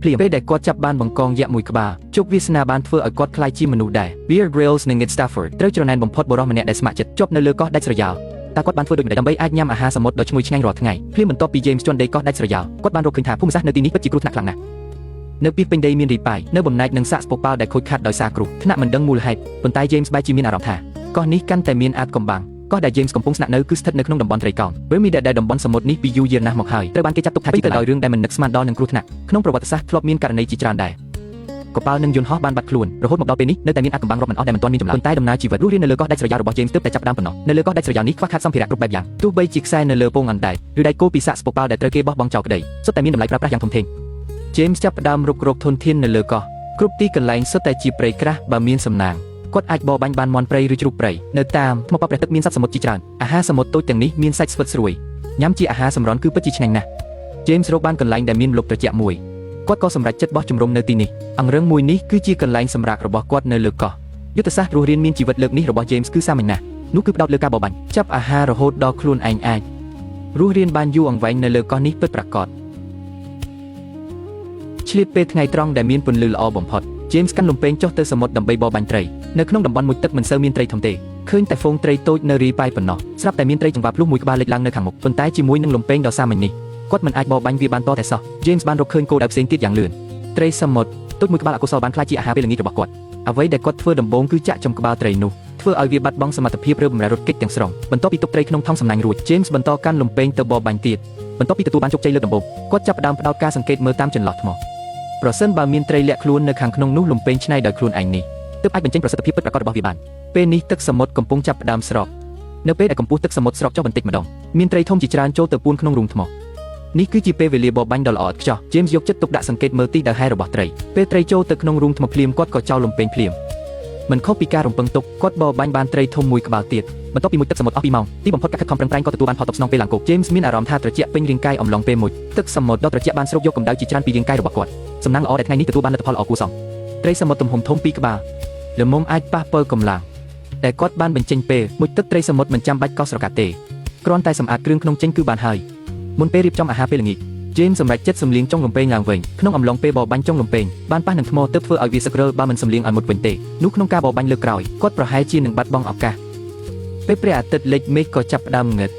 ភ្លាមពេលដែលគាត់ចាប់បានបង្កងយក្សមួយក្បាលជោគវាសនាបានធ្វើឲ្យគាត់ក្លាយជាមនុស្សដែរ Bear Grylls និង Ned Stafford ត្រូវច្រណែនបំផុតបុរសម្នាក់ដែលស្ម័គ្រចិត្តជាប់នៅលើកោះដាច់ស្រយាលតើគាត់បានធ្វើដូចម្តេចដើម្បីអាចញ៉ាំអាហារសមុទ្រដ៏ឈ្ងុយឆ្ងាញ់រាល់ថ្ងៃភ្លាមបន្ទាប់ពី James ជន់ដីកោះដាច់ស្រយាលគាត់បានរកឃើញថាភូមិសាស្ត្រនៅទីនេះពិតជាគ្រោះថ្នាក់ខ្លាំងណាស់នៅពីពេញដីមានរីប៉ាយនៅបំណាច់នឹងសាកស្ពប៉ាល់ដែលខូចខាតដោយសារគ្រោះថ្នាក់មិនដឹងមូលហេតុប៉ុន្តែ James បែរជាមានអារម្មណ៍ថាកោះនេះកាន់តែមានអាចកំបាំងកោះដែល James កំពុងស្នាក់នៅគឺស្ថិតនៅក្នុងតំបន់ត្រីកោណ Bermuda ដែលតំបន់សមុទ្រនេះពីយូរយារណាស់មកហើយត្រូវបានគេចាត់ទុកថាទៅដោយរឿងដែលមិននឹកស្មានដល់នឹងគ្រោះថ្នាក់ក្នុងប្រវត្តិសាស្ត្រធ្លាប់មានករណីជាច្រើនដែរកប៉ាល់និងយន្តហោះបានបាត់ខ្លួនរហូតមកដល់ពេលនេះនៅតែមានអាចកំបាំងរាប់មិនអស់ដែលមិនទាន់មានចម្លើយប៉ុន្តែដំណើរជីវិតរស់រាននៅលើកោះដាច់ស្រយាលរបស់ James ទើបតែចាប់ផ្ដើមប៉ុណ្ណោះនៅលើកោះដាច់ស្រយាលនេះខ្វះខាតសម្ភារៈគ្រប់បែបយ៉ាងទោះបីជាខ្សែនៅលើពងអណ្ដែតឬដៃគោពីសាកស្ពប៉ាល់ដែលត្រូវគេបោះបង់ចោលក្តីសុទ្ធតែមានតម្លៃប្រើប្រាស់យ៉ាងធំធេង James ចាប់ផ្ដើមរុករកធនធាននៅលើកោះគ្រប់ទីកន្លែងសុទ្ធតែជាព្រៃក្រាស់បើមានសំណាងគាត់អាចបរបាញ់បានមាន់ព្រៃឬជ្រូកព្រៃនៅតាមថ្មប៉ព្រះទឹកមានសត្វសមុទ្រជាច្រើនអាហារសមុទ្រតូចទាំងនេះមានសាច់ស្វិតស្រួយញ៉ាំជាអាហារសម្រន់គឺពិតជាឆ្ងាញ់ណាស់ James រកបានកន្លែងដែលមានម្លប់ត្រជាក់មួយគាត់ក៏សម្រេចចិត្តបោះជំរំនៅទីនេះអង្រឹងមួយនេះគឺជាកន្លែងសម្រាករបស់គាត់នៅលើកោះយុទ្ធសាស្ត្ររស់រានមានជីវិតលើកនេះរបស់ James គឺសាមញ្ញណាស់នោះគឺផ្ដោតលើការបរបាញ់ចាប់អាហាររហូតដល់ខ្លួនឯងអាចរស់រានបានយូរអង្វែងនៅលើកោះនេះពិតប្រាកដឆ្លៀតពេលថ្ងៃត្រង់ដែលមានពន្លឺល្អបំផុត James កាន់លំពេងចុះទៅសមុទ្រដើម្បីបរបាញ់ត្រីនៅក្នុងតំបន់មួយទឹកមិនសូវមានត្រីធំទេឃើញតែហ្វូងត្រីតូចនៅរីប៉ាយប៉ុណ្ណោះស្រាប់តែមានត្រីចង្វាភ្លុះមួយក្បាលលេចឡើងនៅខាងមុខប៉ុន្តែជាមួយនឹងលំពេងដ៏សាមញ្ញនេះគាត់មិនអាចបរបាញ់វាបានតតែសោះ James បានរកឃើញគោលដៅផ្សេងទៀតយ៉ាងលឿនត្រីសមុទ្រតូចមួយក្បាលអកុសលបានក្លាយជាអាហារពេលល្ងាចរបស់គាត់អ្វីដែលគាត់ធ្វើដំបូងគឺចាក់ចំក្បាលត្រីនោះធ្វើឲ្យវាបាត់បង់សមត្ថភាពរើបម្រែរត់គេចទាំងស្រុងបន្ទាប់ពីទុកត្រីក្នុងថង់សំណាញ់រួច James បន្តកាន់លំពេងទៅបរបាញ់ទៀតបន្ទាប់ពីទទួលបានជោគជ័យលើកដំបូងគាត់ចាប់ផ្ដើមផ្ដោតការសង្កេតមើលតាមចន្លោះថ្មប្រសិនបើមានត្រីលាក់ខ្លួននៅខាងក្នុងនោះលំពេងឆ្នៃដោយខ្លួនឯងនេះទើបអាចបញ្ចេញប្រសិទ្ធភាពពិតប្រាកដរបស់វាបានពេលនេះទឹកសមុទ្រកំពុងចាប់ផ្ដើមស្រកនៅពេលដែលកម្ពស់ទឹកសមុទ្រស្រកចុះបន្តិចម្ដងមានត្រីធំជាច្រើនចូលទៅពួនក្នុងរូងថ្មនេះគឺជាពេលវេលាបរបាញ់ដ៏ល្អឥតខ្ចោះ James យកចិត្តទុកដាក់សង្កេតមើលទីដៅហែរបស់ត្រីពេលត្រីចូលទៅក្នុងរូងថ្មភ្លាមគាត់ក៏ចោលលំពេងភ្លាមមិនខុសពីការរំពឹងទុកគាត់បរបាញ់បានត្រីធំមួយក្បាលទៀតបន្ទាប់ពីមុជទឹកសមុទ្រអស់2ម៉ោងទីបំផុតការខិតខំប្រឹងប្រែងក៏ទទួលបានផលតបស្នងពេលឡើងគោក James មានអារម្មណ៍ថាត្រជាក់ពេញរាងកាយអំឡុងពេលមុជទឹកសមុទ្រដ៏ត្រជាក់បានស្រូបយកកម្ដៅជាច្រើនពីរាងកាយរបស់គាត់សំណាងល្អដែលថ្ងៃនេះទទួលបានលទ្ធផលល្អគួរសមត្រីសមុទ្រទំហំធំ2ក្បាលល្មមអាចប៉ះពាល់កម្លាំងតែគាត់បានបញ្ចេញពេលមុជទឹកត្រីសមុទ្រមិនចាំបាច់កោសស្រកាត់ទេគ្រាន់តែសម្អាតគ្រឿងក្នុងចេញគឺបានហើយមុនពេលរៀបចំអាហារពេលល្ងាច James សម្រេចចិត្តសម្លៀងចុងលំពេងឡើងវិញក្នុងអំឡុងពេលបរបាញ់ចុងលំពេងបានប៉ះនឹងថ្មទើបធ្វើឲ្យវាសឹករើបើមិនសម្លៀងឲ្យមុតវិញទេនោះក្នុងការបរបាញ់លើកក្រោយគាត់ប្រហែលជានឹងបាត់បង់ឱកាសពេលព្រះអាទិត្យលិចមេឃក៏ចាប់ផ្ដើមងឹត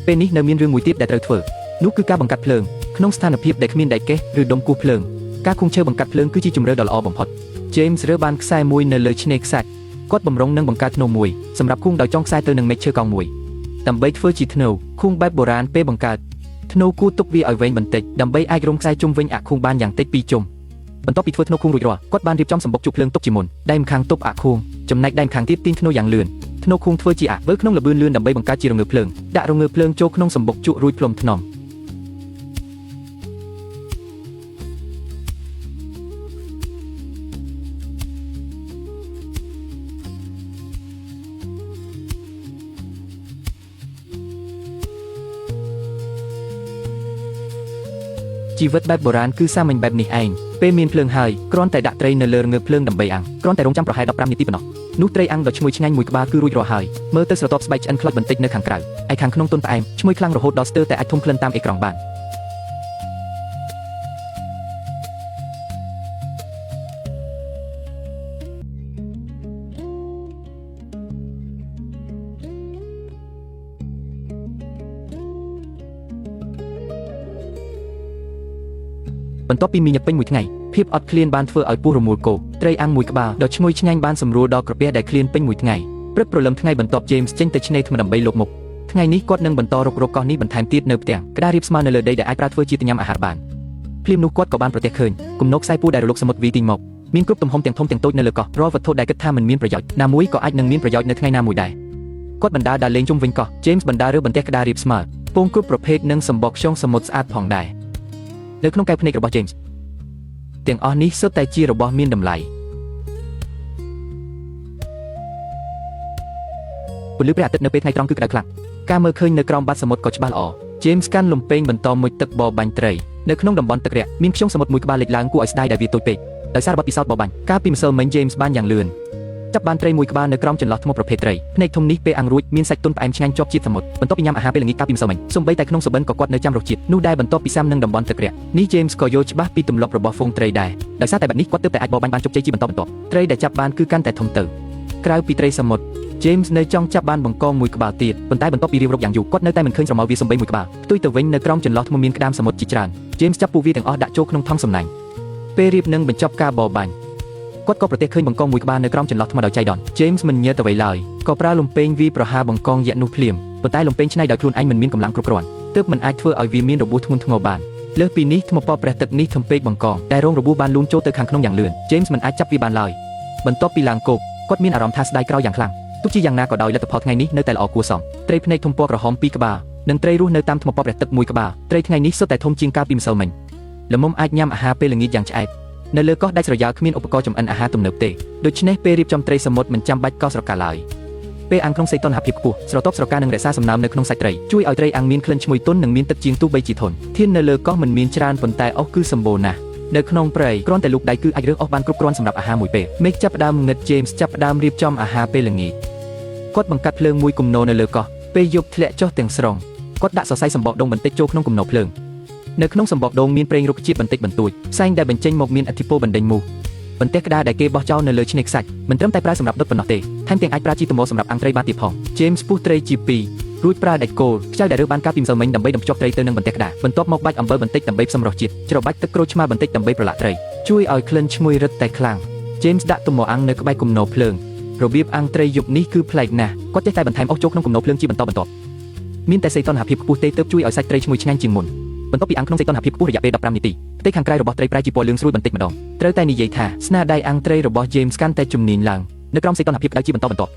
ពេលនេះនៅមានរឿងមួយទៀតដែលត្រូវធ្វើនោះគឺការបង្កាត់ភ្លើងក្នុងស្ថានភាពដែលគ្មានដែកកេះឬដុំគោះភ្លើងការឃុំឈើបង្កាត់ភ្លើងគឺជាជម្រើសដ៏ល្អបំផុត James រើបានខ្សែមួយនៅលើឆ្នេរខ្សាច់គាត់បំរុងនឹងបង្កើតធ្នូមួយសម្រាប់ឃុំដោយចងខ្សែទៅនឹងមែកឈើកោងមួយដើម្បីធ្វើជាធ្នូឃុំបែបបុរាណពេលបង្កើតធ្នូគូទុកវាឲ្យវែងបន្តិចដើម្បីអាចរុំខ្សែជុំវិញអាខួងបានយ៉ាងតិច2ជុំបន្ទាប់ពីធ្វើធ្នូខួងរួចរាល់គាត់បានរៀបចំសម្បុកជក់ភ្លើងទុកជាមុនដៃម្ខាងទប់អាខួងចំណែកដៃម្ខាងទៀតទាញធ្នូយ៉ាងលឿនធ្នូខួងធ្វើជាអាវើក្នុងល្បឿនលឿនដើម្បីបង្កើតជារងើភ្លើងដាក់រងើភ្លើងចូលក្នុងសម្បុកជក់រួចផ្លុំថ្នមជីវិតបែបបុរាណគឺសាមញ្ញបែបនេះឯងពេលមានភ្លើងហើយគ្រាន់តែដាក់ត្រីនៅលើរងើភ្លើងដើម្បីអាំងគ្រាន់តែរងចាំប្រហែល15នាទីប៉ុណ្ណោះនោះត្រីអាំងដ៏ឈ្ងុយឆ្ងាញ់មួយក្បាលគឺរួចរាល់ហើយមើលទៅស្រទាប់ស្បែកឆ្អិនខ្លោចបន្តិចនៅខាងក្រៅឯខាងក្នុងទន់ផ្អែមឈ្ងុយខ្លាំងរហូតដល់ស្ទើរតែអាចធំក្លិនតាមអេក្រង់បានបន្ទាប់ពីមីញឹកពេញមួយថ្ងៃភាពអត់ឃ្លានបានធ្វើឲ្យពោះរមូលគោត្រីអាំងមួយក្បាលដ៏ឈ្ងុយឆ្ងាញ់បានសម្រួលដល់ក្រពះដែលឃ្លានពេញមួយថ្ងៃព្រឹកព្រលឹមថ្ងៃបន្ទាប់ James ចេញទៅឆ្នេរថ្មដើម្បីលបមុខថ្ងៃនេះគាត់នឹងបន្តរុករកកោះនេះបន្ថែមទៀតនៅផ្ទះក្តាររៀបស្មើនៅលើដីដែលអាចប្រើធ្វើជាទញ្ញំអាហារបានភ្លាមនោះគាត់ក៏បានប្រទះឃើញគំនរខ្សែពួរដែលរលកសមុទ្រវីទីងមកមានគ្រប់ទំហំទាំងធំទាំងតូចនៅលើកោះរាល់វត្ថុដែលគិតថាមិនមានប្រយោជន៍ណាមួយក៏អាចនឹងមានប្រយោជន៍នៅថ្ងៃណាមួយដែរគាត់បណ្ដាដើរលេងជុំវិញកោះ James បណ្ដារើបន្ទះក្តាររៀបស្មើពងគ្រប់ប្រភេទនិងសម្បកខ្យងសមុទ្រស្អាតផងដែរនៅក្នុងកែវភ្នែករបស់ Jamesទាំងអស់នេះសុទ្ធតែជារបស់មានតម្លៃពន្លឺព្រះអាទិត្យនៅពេលថ្ងៃត្រង់គឺក្តៅខ្លាំងការមើលឃើញនៅក្រោមបាតសមុទ្រក៏ច្បាស់ល្អ James កាន់លំពេងបន្តមុជទឹកបរបាញ់ត្រីនៅក្នុងតំបន់ទឹករាក់មានខ្យងសមុទ្រមួយក្បាលលេចឡើងគួរឲ្យស្ដាយដែលវាតូចពេកដោយសារបទពិសោធន៍បរបាញ់កាលពីម្សិលមិញ James បានយ៉ាងលឿន ចាប់បានត្រីមួយក្បាលនៅក្រោមចន្លោះថ្មប្រភេទត្រីភ្នែកធំនេះពេលអាំងរួចមានសាច់ទន់ផ្អែមឆ្ងាញ់ជាប់ជាតិសមុទ្របន្ទាប់ពីញ៉ាំអាហារពេលល្ងាចកាលពីម្សិលមិញសូម្បីតែក្នុងសុបិនក៏គាត់នៅចាំរសជាតិនោះដែរបន្ទាប់ពីសាំនឹងតំបន់ទឹករាក់នេះ James ក៏យល់ច្បាស់ពីទម្លាប់របស់ហ្វូងត្រីដែរដោយសារតែបែបនេះគាត់ទើបតែអាចបរបាញ់បានជោគជ័យជាបន្តបន្ទាប់ត្រីដែលចាប់បានគឺកាន់តែធំទៅក្រៅពីត្រីសមុទ្រ James នៅចង់ចាប់បានបង្កងមួយក្បាលទៀតប៉ុន្តែបន្ទាប់ពីរៀបរាប់យ៉ាងយូរគាត់នៅតែមិនឃើញស្រមោលវាសំបីមួយក្បាលផ្ទុយទៅវិញនៅក្រោមចន្លោះថ្មមានក្តាមសមុទ្រជាច្រើន James ចាប់ពួកវាទាំងអស់ដាក់ចូលក្នុងថង់សំណាញ់ពេលរៀបនឹងបញ្ចប់ការបរបាញ់គាត់ក៏ប្រទះឃើញបង្កងមួយក្បាលនៅក្រោមចន្លោះថ្មដោយចៃដន្យ James មិនញើសទៅអ្វីឡើយក៏ប្រើលំពែងវាប្រហារបង្កងយក្សនោះភ្លាមប៉ុន្តែលំពែងឆ្នៃដោយខ្លួនឯងមិនមានកម្លាំងគ្រប់គ្រាន់ទើបមិនអាចធ្វើឲ្យវាមានរបួសធ្ងន់ធ្ងរបានលើសពីនេះថ្មពណ៌ព្រះទឹកនេះធំពេកបង្កងតែរងរបួសបានលូនចូលទៅខាងក្នុងយ៉ាងលឿន James មិនអាចចាប់វាបានឡើយបន្ទាប់ពីឡើងគោកគាត់មានអារម្មណ៍ថាស្ដាយក្រោយយ៉ាងខ្លាំងទោះជាយ៉ាងណាក៏ដោយលទ្ធផលថ្ងៃនេះនៅតែល្អគួរសមត្រីភ្នែកធំពណ៌ក្រហម2ក្បាលនិងត្រីរស់នៅតាមថ្មពណ៌ព្រះទឹក1ក្បាលត្រីថ្ងៃនេះសុទ្ធតែធំជាងកាលពីម្សិលមិញល្មមអាចញ៉ាំអាហារពេលល្ងាចយ៉ាងឆ្អែតនៅលើកោះដាច់ស្រយាលគ្មានឧបករណ៍ចម្អិនអាហារទំនើបទេដូច្នេះពេលរៀបចំត្រីសមុទ្រមិនចាំបាច់កោសស្រកាឡើយពេលអាំងក្នុងសីតុណ្ហភាពខ្ពស់ស្រទាប់ស្រកានឹងរក្សាសំណើមនៅក្នុងសាច់ត្រីជួយឲ្យត្រីអាំងមានក្លិនឈ្ងុយទន់និងមានទឹកជាងទោះបីជាធន់ធាននៅលើកោះមិនមានច្រើនប៉ុន្តែអុសគឺសម្បូរណាស់នៅក្នុងព្រៃគ្រាន់តែលូកដៃគឺអាចរើសអស់បានគ្រប់គ្រាន់សម្រាប់អាហារមួយពេលមេឃចាប់ផ្ដើមងឹត James ចាប់ផ្ដើមរៀបចំអាហារពេលល្ងាចគាត់បង្កាត់ភ្លើងមួយគំនរនៅលើកោះពេលយប់ធ្លាក់ចុះទាំងស្រុងគាត់ដាក់សរសៃសម្បកដូងបន្តិចចូលក្នុងគំនរភ្លើងនៅក្នុងសម្បកដូងមានប្រេងរុក្ខជាតិបន្តិចបន្តួចផ្សែងដែលបញ្ចេញមកមានឥទ្ធិពលបណ្ដេញមូសបន្ទះក្តារដែលគេបោះចោលនៅលើឆ្នេរខ្សាច់មិនត្រឹមតែប្រើសម្រាប់ដុតប៉ុណ្ណោះទេថែមទាំងអាចប្រើជីថ្មសម្រាប់អាំងត្រីបានទៀតផង James ពុះត្រីជា2រួចប្រើដាច់គោលខ្ចៅដែលរើសបានកាលពីម្សិលមិញដើម្បីដំភ្ជាប់ត្រីទៅនឹងបន្ទះក្តារបន្ទាប់មកបាច់អំបិលបន្តិចដើម្បីផ្សំរសជាតិច្របាច់ទឹកក្រូចឆ្មាបន្តិចដើម្បីប្រឡាក់ត្រីជួយឲ្យក្លិនឈ្ងុយរឹតតែខ្លាំង James ដាក់ទំអាំងនៅក្បែរគំនរភ្លើងរបៀបអាំងត្រីយប់នេះគឺប្លែកណាស់គាត់ចេះតែបន្ថែមអុសចូលក្នុងគំនរភ្លើងជាបន្តបន្ទាប់មានតែសីតុណ្ហភាពខ្ពស់ទេទើបជួយឲ្យសាច់ត្រីឈ្ងុយឆ្ងាញ់ជាងមុនបន្ទាប់ពីអាំងក្នុងសីតុណ្ហភាពខ្ពស់រយៈពេល15នាទីផ្ទៃខាងក្រៅរបស់ត្រីប្រែជាពណ៌លឿងស្រួយបន្តិចម្ដងត្រូវតែនិយាយថាស្នាដៃអាំងត្រីរបស់ James កាន់តែជំនាញឡើងនៅក្រោមសីតុណ្ហភាពក្តៅជាបន្តបន្ទាប់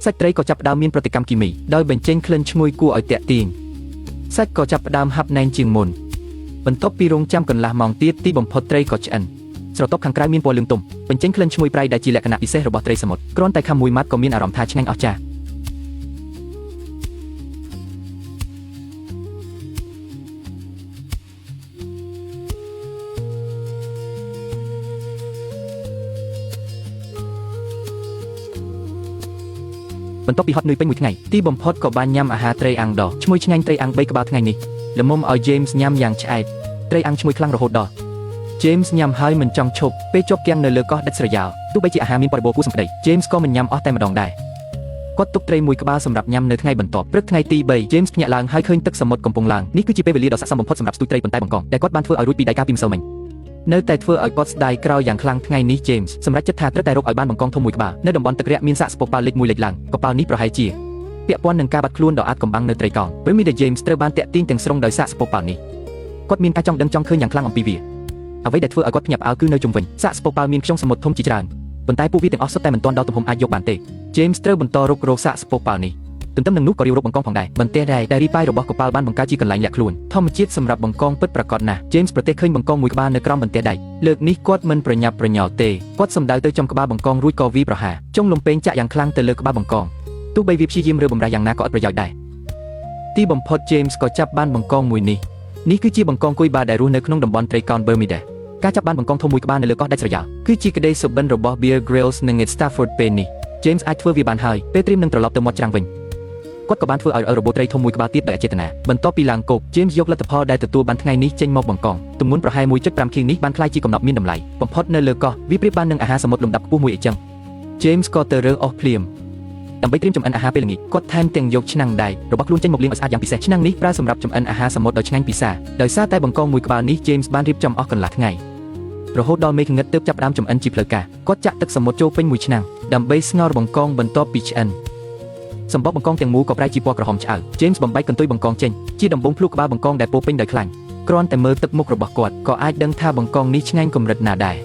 សាច់ត្រីក៏ចាប់ផ្ដើមមានប្រតិកម្មគីមីដោយបញ្ចេញក្លិនឈ្ងុយគួរឲ្យទាក់ទាញសាច់ក៏ចាប់ផ្ដើមហាប់ណែនជាងមុនបន្ទាប់ពីរងចាំកន្លះម៉ោងទៀតទីបំផុតត្រីក៏ឆ្អិនស្រទាប់ខាងក្រៅមានពណ៌លឿងទុំបញ្ចេញក្លិនឈ្ងុយប្រៃដែលជាលក្ខណៈពិសេសរបស់ត្រីសមុទ្រគ្រាន់តែខាំមួយម៉ាត់ក៏មានអារម្មណ៍ថាឆ្ងាញ់អស្ចារ្យបន្ទាប់ពីហត់នឿយពេញមួយថ្ងៃទីបំផុតក៏បានញ៉ាំអាហារត្រីអាំងដ៏ឈ្ងុយឆ្ងាញ់ត្រីអាំង3ក្បាលថ្ងៃនេះល្មមឲ្យ James ញ៉ាំយ៉ាងឆ្អែតត្រីអាំងឈ្ងុយខ្លាំងរហូតដល់ James ញ៉ាំហើយមិនចង់ឈប់ពេលជាប់គាំងនៅលើកោះដាច់ស្រយាលទោះបីជាអាហារមានបរិបូរណ៍គួរសម្ដី James ក៏មិនញ៉ាំអស់តែម្ដងដែរគាត់ទុកត្រីមួយក្បាលសម្រាប់ញ៉ាំនៅថ្ងៃបន្ទាប់ព្រឹកថ្ងៃទី3 James ភ្ញាក់ឡើងហើយឃើញទឹកសមុទ្រកំពុងឡើងនេះគឺជាពេលវេលាដ៏ស័ក្តិសមបំផុតសម្រាប់ស្ទូចត្រីប៉ុន្តែបង្កងដែលគាត់បានធ្វើឲ្យរួចពីដៃកាលពីម្សិលមិញនៅតែធ្វើឲ្យគាត់ស្ដាយក្រោយយ៉ាងខ្លាំងថ្ងៃនេះ James សម្រាប់ចិត្តថាត្រូវតែរកឲ្យបានបង្កងធំមួយក្បាលនៅតំបន់ទឹករាក់មានសាកស្ពកប៉ាល់លេខ1លេខឡើងកប៉ាល់នេះប្រហែលជាពាក់ព័ន្ធនឹងការបាត់ខ្លួនដ៏អាតកំបាំងនៅត្រីកោងពេលមីដែល James ត្រូវបានតាក់ទាញទាំងស្រុងដោយសាកស្ពកប៉ាល់នេះគាត់មានការចង់ដឹងចង់ឃើញយ៉ាងខ្លាំងអំពីវាអ្វីដែលធ្វើឲ្យគាត់ភ្ញាក់ផ្អើលគឺនៅជុំវិញសាកស្ពកប៉ាល់មានខ្យងសមុទ្រធំជាច្រើនប៉ុន្តែពួកវាទាំងអស់សុទ្ធតែមិនទាន់ដល់ទំហំអាចយកបានទេ James ត្រូវបន្តរុករកសាកស្ពកប៉ាល់នេះទន្ទឹមនឹងនោះក៏រៀបរាប់បង្កងផងដែរបន្ទះដែលរីប៉ាយរបស់កប៉ាល់បានបង្កើតជាកន្លែងលាក់ខ្លួនធម្មជាតិសម្រាប់បង្កងពិតប្រាកដណាស់ James ប្រទះឃើញបង្កងមួយក្បាលនៅក្រោមបន្ទះដែកលើកនេះគាត់មិនប្រញាប់ប្រញាល់ទេគាត់សម្ដៅទៅចំក្បាលបង្កងរួចក៏វាយប្រហារចុងលំពែងចាក់យ៉ាងខ្លាំងទៅលើក្បាលបង្កងទោះបីវាព្យាយាមរើបំរះយ៉ាងណាក៏អត់ប្រយោជន៍ដែរទីបំផុត James ក៏ចាប់បានបង្កងមួយនេះគឺជាបង្កងគុយបាដែលរស់នៅក្នុងតំបន់ត្រីកោណ Bermuda ការចាប់បានបង្កងធំមួយក្បាលនៅលើកោះដាច់ស្រយាលគឺជាក្តីសុបិនរបស់ Bear Grylls និង Ned Stafford ពេលនេះ James អាចធ្វើវាបានហើយពេលត្រៀមនឹងត្រឡប់ទៅមាត់ច្រាំងវិញគាត់ក៏បានធ្វើឲ្យរបូត្រីធំមួយក្បាលទៀតដោយអចេតនាបន្ទាប់ពីឡើងគោក James យកលទ្ធផលដែលទទួលបានថ្ងៃនេះចេញមកបង្កងទម្ងន់ប្រហែល 1.5 គីងនេះបានក្លាយជាកំណត់មានតម្លៃបំផុតនៅលើកោះវាប្រៀបបាននឹងអាហារសមុទ្រលំដាប់ខ្ពស់មួយអីចឹង James ក៏ទៅរើសអស់ភ្លាមដើម្បីត្រៀមចម្អិនអាហារពេលល្ងាចគាត់ថែមទាំងយកឆ្នាំងដែករបស់ខ្លួនចេញមកលាងឲ្យស្អាតយ៉ាងពិសេសឆ្នាំងនេះប្រើសម្រាប់ចម្អិនអាហារសមុទ្រដ៏ឆ្ងាញ់ពិសាដោយសារតែបង្កងមួយក្បាលនេះ James បានរៀបចំអស់កន្លះថ្ងៃរហូតដល់មេឃងឹតទើបចាប់ផ្ដើមចម្អិនជាផ្លូវការគាត់ចាក់ទឹកសមុទ្រចូលពេញមួយឆ្នាំងដើម្បីស្ងោរបង្កងបន្ទាប់ពីឆ្អិនសម្បកបង្កងទាំងមូលក៏ប្រែជាពណ៌ក្រហមឆ្អៅ James បំបែកកន្ទុយបង្កងចេញជាដំបងភ្លុកក្បាលបង្កងដែលពោពេញដោយខ្លាញ់គ្រាន់តែមើលទឹកមុខរបស់គាត់ក៏អាចដឹងថាបង្កងនេះឆ្ងាញ់កម្រិតណាដែ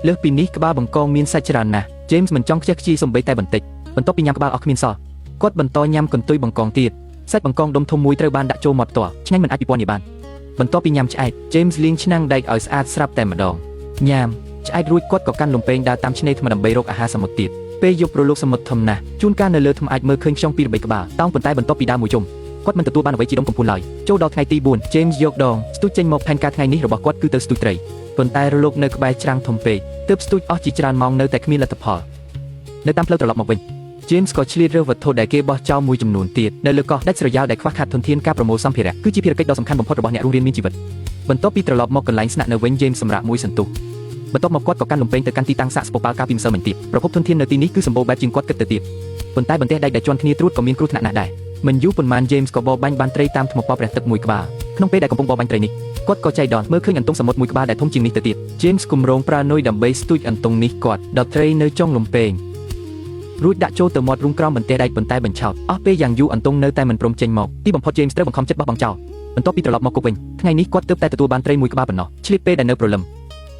រលើសពីនេះក្បាលបង្កងមានសាច់ច្រើនណាស់ James មិនចង់ខ្ជះខ្ជាយសូម្បីតែបន្តិចបន្ទាប់ពីញ៉ាំក្បាលអស់គ្មានសល់គាត់បន្តញ៉ាំកន្ទុយបង្កងទៀតសាច់បង្កងដុំធំមួយត្រូវបានដាក់ចូលមាត់ផ្ទាល់ឆ្ងាញ់មិនអាចពិពណ៌នាបានបន្ទាប់ពីញ៉ាំឆ្អែត James លាងឆ្នាំងដែកឲ្យស្អាតស្រាប់តែម្ដងញ៉ាំឆ្អែតរួចគាត់ក៏កាន់លំពែងដើរតាមឆ្នេរថ្មដើម្បីរកអាហារសមុទ្រទៀតពេលយប់ប្រឡូកសមុទ្រធំណាស់ជួនកាលនៅលើថ្មអាចមើលឃើញខ្យង2-3ក្បាលតោងប៉ុន្តែបន្ទាប់ពីដើរមួយជុំ គាត់មិនទទួលបានអ្វីជាដុំកំពូលឡើយចូលដល់ថ្ងៃទី4 James យកដងស្ទូចចេញមកផែនការថ្ងៃនេះរបស់គាត់គឺទៅស្ទូចត្រីប៉ុន្តែរលកនៅក្បែរច្រាំងធំពេកទើបស្ទូចអស់ជាច្រើនម៉ោងនៅតែគ្មានលទ្ធផលនៅតាមផ្លូវត្រឡប់មកវិញ James ក៏ឆ្លៀតរើសវត្ថុដែលគេបោះចោលមួយចំនួនទៀតនៅលើកោះដាច់ស្រយាលដែលខ្វះខាតធនធានការប្រមូលសម្ភារៈគឺជាភារកិច្ចដ៏សំខាន់បំផុតរបស់អ្នករស់រានមានជីវិតបន្ទាប់ពីត្រឡប់មកកន្លែងស្នាក់នៅវិញ James សម្រាប់មួយសន្ទុះបន្ទាប់មកគាត់ក៏កាន់លំពេងទៅកាន់ទីតាំងសាកស្ពប៉ាល់កាលពីម្សិលមិញទៀតប្រភពធនធាននៅទីនេះគឺសម្បូរបែបជាងគាត់គិតទៅទៀតប៉ុន្តែបន្ទះដែកដែលជាន់គ្នាត្រួតក៏មានគ្រោះថ្នាក់ណាស់ដែរមិនយូរប៉ុន្មាន James ក៏បរបាញ់បានត្រីតាមថ្មប៉ព្រះទឹកមួយក្បាលក្នុងពេលដែលកំពុងបរបាញ់ត្រីនេះគាត់ក៏ចៃដន្យមើលឃើញអន្ទង់សមុទ្រមួយក្បាលដែលធំជាងនេះទៅទៀត James គម្រោងប្រើនុយដើម្បីស្ទូចអន្ទង់នេះគាត់ដល់ត្រីនៅចុងលំពេងរួចដាក់ចូលទៅមាត់រុំក្រោមបន្ទះដែកប៉ុន្តែបញ្ឆោតអស់ពេលយ៉ាងយូរអន្ទង់នៅតែមិនព្រមចេញមកទីបំផុត James ត្រូវបង្ខំចិត្តបោះបង់ចោលបន្ទាប់ពីត្រឡប់មកគុកវិញថ្ងៃនេះគាត់ទើបតែទទួលបានត្រីមួយក្បាលប៉ុណ្ណោះឆ្លៀតពេលដែលនៅព្រលឹម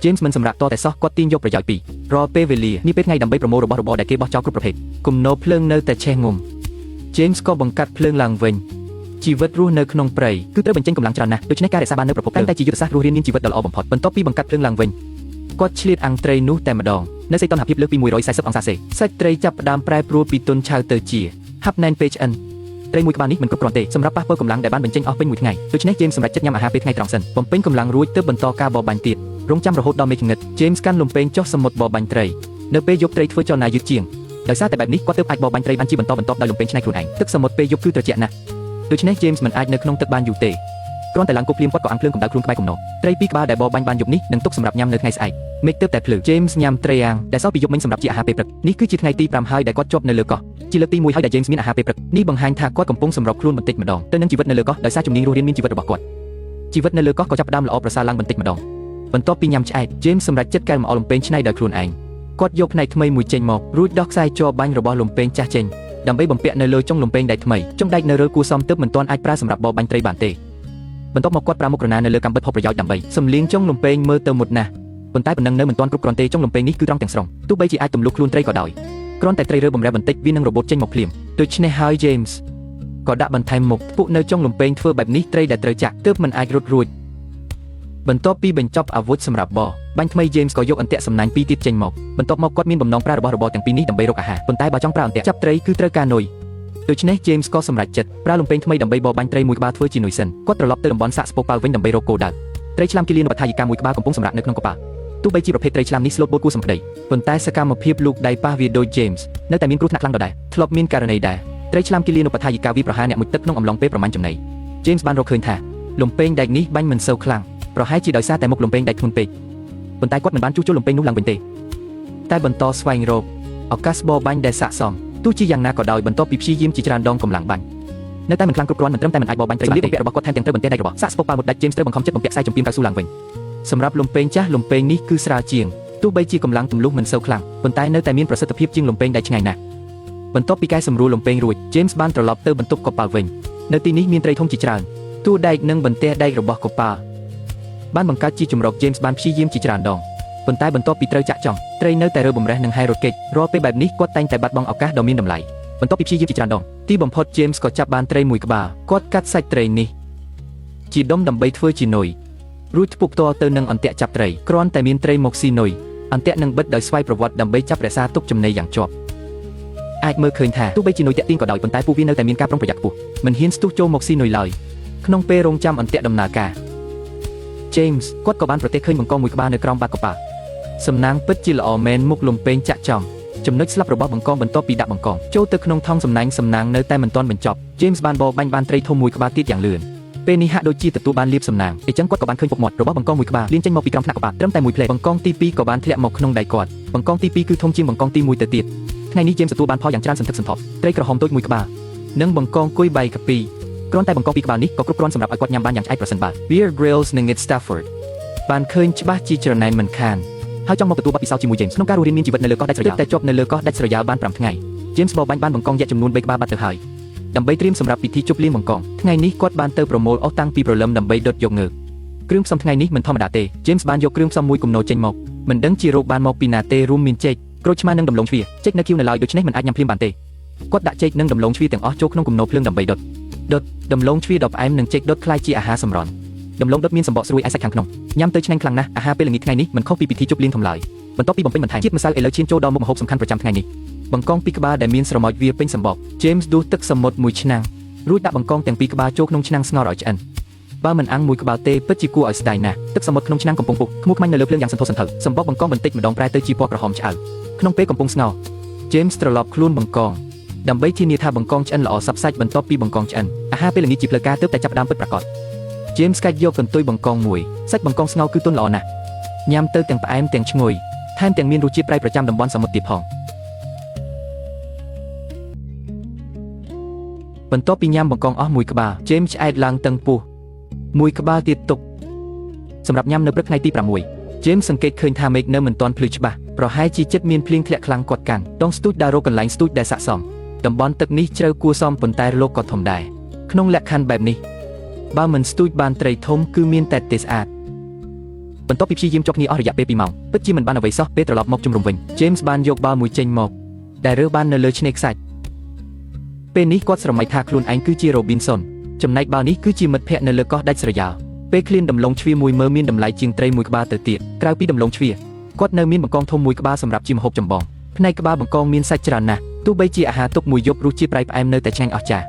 James មិនសម្រាប់តតែសោះគាត់ទាញយកប្រយោជន៍ពីរាល់ពេលវេលានេះពេលថ្ងៃដើម្បីប្រមូលរបស់របរដែលគេបោះចោលគ្រប់ប្រភេទគំនរភ្លើងនៅតែឆេះងំ James ក៏បង្កាត់ភ្លើងឡើងវិញជីវិតរស់នៅក្នុងព្រៃគឺត្រូវបញ្ចេញកម្លាំងច្រើនណាស់ដូច្នេះការរក្សាបាននូវប្រភពតែជាយុទ្ធសាស្ត្ររស់រានមានជីវិតដ៏ល្អបំផុតបន្ទាប់ពីបង្កាត់ភ្លើងឡើងវិញគាត់ឆ្លៀតអាំងត្រីនោះតែម្ដងនៅសីតុណ្ហភាពលើសពី140អង្សាសេសាច់ត្រីចាប់ផ្ដើមប្រែប្រួលពីទន់ឆៅទៅជាហាប់ណែនពេកឆ្អិនត្រីមួយក្បាលនេះមិនគ្រប់គ្រាន់ទេសម្រាប់ប៉ះពលកម្លាំងដែលបានបញ្ចេញអស់ពេញមួយថ្ងៃដូច្នេះ James សម្រេចចិត្តញ៉ាំអាហារពេលថ្ងៃត្រង់សិនបំពេញកម្លាំងរួចទើបបន្តការបរបាញ់ទៀតរងចាំរហូតដល់មេឃងឹត James កាន់លំពេងចុះសមុទ្របរបាញ់ត្រីនៅពេលយប់ត្រីធ្វើចលនាយឺតជាងដោយសារតែបែបនេះគាត់ទើបអាចបរបាញ់ត្រីបានជាបន្តបន្ទាប់ដោយលំពេងឆ្នៃខ្លួនឯងទឹកសមុទ្រពេលយប់គឺត្រជាក់ណាស់ដូច្នេះ James មិនអាចនៅក្នុងទឹកបានយូរទេគ្រាន់តែឡើងគប់ភ្លាមគាត់ក៏អាំងភ្លើងកម្ដៅខ្លួនក្បែរគំនរត្រីពីរក្បាលដែលបរបាញ់បានយប់នេះនឹងទុកសម្រាប់ញ៉ាំនៅថ្ងៃស្អែកមេឃទើបតែភ្លឺ James ញ៉ាំត្រីអាំងដែលសល់ពីយប់មិញសម្រាប់ជាអាហារពេលព្រឹកនេះគឺជាថ្ងៃទី5ហើយដែលគាត់ជាប់នៅលើកោះជាលើកទី1ហើយដែល James មានអាហារពេលព្រឹកនេះបង្ហាញថាគាត់កំពុងសម្របខ្លួនបន្តិចម្ដងទៅនឹងជីវិតនៅលើកោះដោយសារជំនាញរស់រានមានជីវិតរបស់គាត់ជីវិតនៅលើកោះក៏ចាប់ផ្ដើមល្អប្រសើរឡើងបន្តិចម្ដងបន្ទាប់ពីញ៉ាំឆ្អែត James សម្រេចចិត្តកែលម្អលំពេងឆ្នៃដោយខ្លួនឯងគាត់យកផ្នែកថ្មីមួយចេញមករួចដោះខ្សែជ័របាញ់របស់លំពេងចាស់ចេញដើម្បីបំពាក់នៅលើចុងលំពេងដែកថ្មីចុងដែកនៅរើគួរសមទើបមិនទាន់អាចប្រើសម្រាប់បរបាញ់ត្រីបានទេបន្ទាប់មកគាត់ប្រើមុខរណានៅលើកាំបិតផុសប្រយោជន៍ដើម្បីសំលៀងចុងលំពេងមើលទៅមុតណាស់ប៉ុន្តែប៉ុណ្ណឹងនៅមិនទាន់គ្រប់គ្រាន់ទេចុងលំពេងនេះគឺត្រង់ទាំងស្រុងទោះបីជាអាចទម្លុះខ្លួនត្រីក៏ដោយគ្រាន់តែត្រីរើបំរែបន្តិចវានឹងរបូតចេញមកភ្លាមដូច្នេះហើយ James ក៏ដាក់បន្ថែមមុខពួកនៅចុងលំពេងធ្វើបែបនេះត្រីដែលត្រូវចាក់ទើបមិនអាចរត់រួចបន្ទាប់ពីបញ្ចប់អាវុធសម្រាប់បរបាញ់ថ្មី James ក៏យកអន្ទាក់សំណាញ់ពីរទៀតចេញមកបន្ទាប់មកគាត់មានបំណងប្រើរបស់របរទាំងពីរនេះដើម្បីរកអាហារប៉ុន្តែបើចង់ប្រើអន្ទាក់ចាប់ត្រីគឺត្រូវការនុយដូច្នេះ James ក៏សម្រេចចិត្តប្រើលំពេងថ្មីដើម្បីបរបាញ់ត្រីមួយក្បាលធ្វើជានុយសិនគាត់ត្រឡប់ទៅតំបន់សាកស្ពប៉ាល់វិញដើម្បីរកគោលដៅត្រីឆ្លាមគិលានុបដ្ឋាយិកាមួយក្បាលកំពុងសម្រាកនៅក្នុងកប៉ាល់ទោះបីជាប្រភេទត្រីឆ្លាមនេះស្លូតបូតគួរសំប្តីប៉ុន្តែសកម្មភាពលូកដៃប៉ះវាដូច James នៅតែមានគ្រោះថ្នាក់ខ្លាំងដដែលធ្លាប់មានករណីដែរត្រីឆ្លាមគិលានុបដ្ឋាយិកាវាប្រហារអ្នកមុជទឹកក្នុងអំឡុងពេលប្រមាណចំណី James បានរកឃើញថាលំពេងដែកនេះបាញ់មិនសូវខ្លាំងប្រហែលជាដោយសារតែមុខលំពេងដែកធ្ងន់ពេកប៉ុន្តែគាត់មិនបានជួសជុលលំពេងនោះឡើងវិញទេតែបន្តស្វែងរកឱកាសបរបាញ់ដែលស័ក្តិសមទោះជាយ៉ាងណាក៏ដោយបន្ទាប់ពីព្យាយាមជាច្រើនដងកម្លាំងបាញ់នៅតែមិនខ្លាំងគ្រប់គ្រាន់មិនត្រឹមតែមិនអាចបរបាញ់ត្រីបានទេរបស់គាត់ថែមទាំងត្រូវបន្ទះដែករបស់សាកស្ពប៉ាល់មុតដាច់ James ត្រូវបង្ខំចិត្តបំពាក់ខ្សែចំពីមកៅស៊ូឡើងវិញសម្រាប់លំពេងចាស់លំពេងនេះគឺស្រាលជាងទោះបីជាកម្លាំងទម្លុះមិនសូវខ្លាំងប៉ុន្តែនៅតែមានប្រសិទ្ធភាពជាងលំពេងដែកឆ្ងាយណាស់បន្ទាប់ពីកែសម្រួលលំពេងរួច James បានត្រឡប់ទៅបន្ទប់កប៉ាល់វិញនៅទីនេះមានត្រីធំជាច្រើនទូដែកនិងបន្ទះដែករបស់កប៉ាល់បានបង្កើតជាជំរក James បានព្យាយាមជាច្រើនដងប៉ុន្តែបន្ទាប់ពីត្រូវចាក់ចំត្រីនៅតែរើបំរះនិងហែរត់គេចរាល់ពេលបែបនេះគាត់តែងតែបាត់បង់ឱកាសដ៏មានតម្លៃបន្ទាប់ពីព្យាយាមជាច្រើនដងទីបំផុត James ក៏ចាប់បានត្រីមួយក្បាលគាត់កាត់សាច់ត្រីនេះជាដុំដើម្បីធ្វើជានុយរួចផ្ពុកផ្ទាល់ទៅនឹងអន្ទាក់ចាប់ត្រីគ្រាន់តែមានត្រីមកស៊ីនុយអន្ទាក់នឹងបិទដោយស្វ័យប្រវត្តិដើម្បីចាប់រក្សាទុកចំណីយ៉ាងជាប់អាចមើលឃើញថាទោះបីជានុយតាក់ទាញក៏ដោយប៉ុន្តែពួកវានៅតែមានការប្រុងប្រយ័ត្នខ្ពស់មិនហ៊ានស្ទុះចូលមកស៊ីនុយឡើយក្នុងពេលរងចាំអន្ទាក់ដំណើរការ James គាត់ក៏បានប្រទះឃើញបង្កងមួយក្បាលនៅក្រោមបាតកប៉ាល់សំណាងពិតជាល្អមែនមុខលំពេងចាក់ចំចំណុចស្លាប់របស់បង្កងបន្ទាប់ពីដាក់បង្កងចូលទៅក្នុងថង់សំណាញ់សំណាងនៅតែមិនទាន់បញ្ចប់ James បានបរបាញ់បានត្រីធំមួយក្បាលទៀតយ៉ាងលឿនពេលនេះហាក់ដូចជាទទួលបានលាភសំណាងអញ្ចឹងគាត់ក៏បានឃើញពុកមាត់របស់បង្កងមួយក្បាលលៀនចេញមកពីក្រោមថ្នាក់កប៉ាល់ត្រឹមតែមួយផ្លែបង្កងទី2ក៏បានធ្លាក់មកក្នុងដៃគាត់បង្កងទី2គឺធំជាងបង្កងទី1ទៅទៀតថ្ងៃនេះ James ទទួលបានផលយ៉ាងច្រើនសន្ធឹកសន្ធាប់ត្រីក្រហមតូចមួយក្បាលនិងបង្កងគុយបៃកាពីគ្រាន់តែបង្កងពីក្បាលនេះក៏គ្រប់គ្រាន់សម្រាប់ឲ្យគាត់ញ៉ាំបានយ៉ាងឆ្អែតប្រសិនបើ Bear Grylls និង Ned Stafford បានឃើញច្បាស់ជាច្រណែនមិនខានហើយចង់មកទទួលបទពិសោធន៍ជាមួយ James ក្នុងការរស់រានមានជីវិតនៅលើកោះដាច់ស្រយាលតែជាប់នៅលើកោះដាច់ស្រយាលបាន5ថ្ងៃ James បរបាញ់បានបង្កងយក្សចំនួន3ក្បាលបាត់ទៅហើយដើម្បីត្រៀមសម្រាប់ពិធីជប់លៀងបង្កងថ្ងៃនេះគាត់បានទៅប្រមូលអស់តាំងពីព្រលឹមដើម្បីដុតយកងើបគ្រឿងផ្សំថ្ងៃនេះមិនធម្មតាទេ James បានយកគ្រឿងផ្សំមួយគំនរចេញមកមិនដឹងជារោគបានមកពីណាទេរួមមានចេកក្រូចឆ្មានិងដំឡូងជ្វាចេកនៅគៀវនៅឡើយដូច្នេះមិនអាចញ៉ាំភ្លាមបានទេគាត់ដាក់ចេកនិងដំឡូងជ្វាទាំងអស់ចូលក្នុងគំនរភ្លើងដើម្បីដុតដំឡូងជ្វាដ៏ផ្អែមនិងចេកដុតក្លាយជាអាហារសម្រន់ដំឡូងដុតមានសម្បកស្រួយឯសាច់ខាងក្នុងញ៉ាំទៅឆ្ងាញ់ខ្លាំងណាស់អាហារពេលល្ងាចថ្ងៃនេះមិនខុសពីពិធីជប់លៀងធំឡើយបន្ទាប់ពីបំពេញបន្ថែមជាតិម្សៅឥឡូវឈានចូលដល់មុខម្ហូបសំខាន់ប្រចាំថ្ងៃនេះបង្កងពីក្បាលដែលមានស្រមោចវាពេញសម្បក James ដួសទឹកសមុទ្រមួយឆ្នាំង រួចដាក់បង្កងទាំងពីរក្បាលចូលក្នុងឆ្នាំងស្ងោរឲ្យឆ្អិនបើមិនអាំងមួយក្បាលទេពិតជាគួរឲ្យស្ដាយណាស់ទឹកសមុទ្រក្នុងឆ្នាំងកំពុងពុះខ្មុះខ្មាញ់នៅលើភ្លើងយ៉ាងសន្ធោសន្ធៅសម្បកបង្កងបន្តិចម្ដងប្រែទៅជាពណ៌ក្រហមឆ្អៅក្នុងពេលកំពុងស្ងោរ James ត្រឡប់ខ្លួនបង្កងដើម្បីធានាថាបង្កងឆ្អិនល្អសព្វសាច់បន្ទាប់ពីបង្កងឆ្អិនអាហារពេលល្ងាចជាផ្លូវការទើបតែចាប់ផ្ដើមពិតប្រាកដ James កាច់យកកន្ទុយបង្កងមួយសាច់បង្កងស្ងោរគឺទន់ល្អណាស់ញ៉ាំទៅទាំងផ្អែមទាំងឈ្ងុយថែមទាំងមានរសជាតិប្រៃប្រចាំតំបន់សមុទ្រទៀតផងបន្ទាប់ពីញ៉ាំបង្កងអស់មួយក្បាល James ឆ្អែតឡើងតឹងពោះមួយក្បាលទៀតទុកសម្រាប់ញ៉ាំនៅព្រឹកថ្ងៃទី6 James សង្កេតឃើញថាមេឃនៅមិនទាន់ភ្លឺច្បាស់ប្រហែលជាចិត្តមានភ្លៀងធ្លាក់ខ្លាំងគាត់កាន់ដងស្ទូចដើររកកន្លែងស្ទូចដែលស័ក្តិសមតំបន់ទឹកនេះជ្រៅគួរសមប៉ុន្តែរលកក៏ធំដែរក្នុងលក្ខខណ្ឌបែបនេះបើមិនស្ទូចបានត្រីធំគឺមានតែទេស្អាតបន្ទាប់ពីព្យាយាមជាប់គ្នាអស់រយៈពេល2ម៉ោងពិតជាមិនបានអ្វីសោះពេលត្រឡប់មកជំរុំវិញ James បានយកបាល់មួយចេញមកដែលរើសបាននៅលើឆ្នេរខ្សាច់ពេលនេះគាត់ស្រមៃថាខ្លួនឯងគឺជា Robinson ចំណែកបាល់នេះគឺជាមិត្តភ័ក្តិនៅលើកោះដាច់ស្រយាលពេលឃ្លានដំឡូងជ្វាមួយមើលមានតម្លៃជាងត្រីមួយក្បាលទៅទៀតក្រៅពីដំឡូងជ្វាគាត់នៅមានបង្កងធំមួយក្បាលសម្រាប់ជាម្ហូបចម្បងផ្នែកក្បាលបង្កងមានសាច់ច្រើនណាស់ទោះបីជាអាហារទុកមួយយប់រសជាតិប្រៃផ្អែមនៅតែឆ្ងាញ់អស្ចារ្យ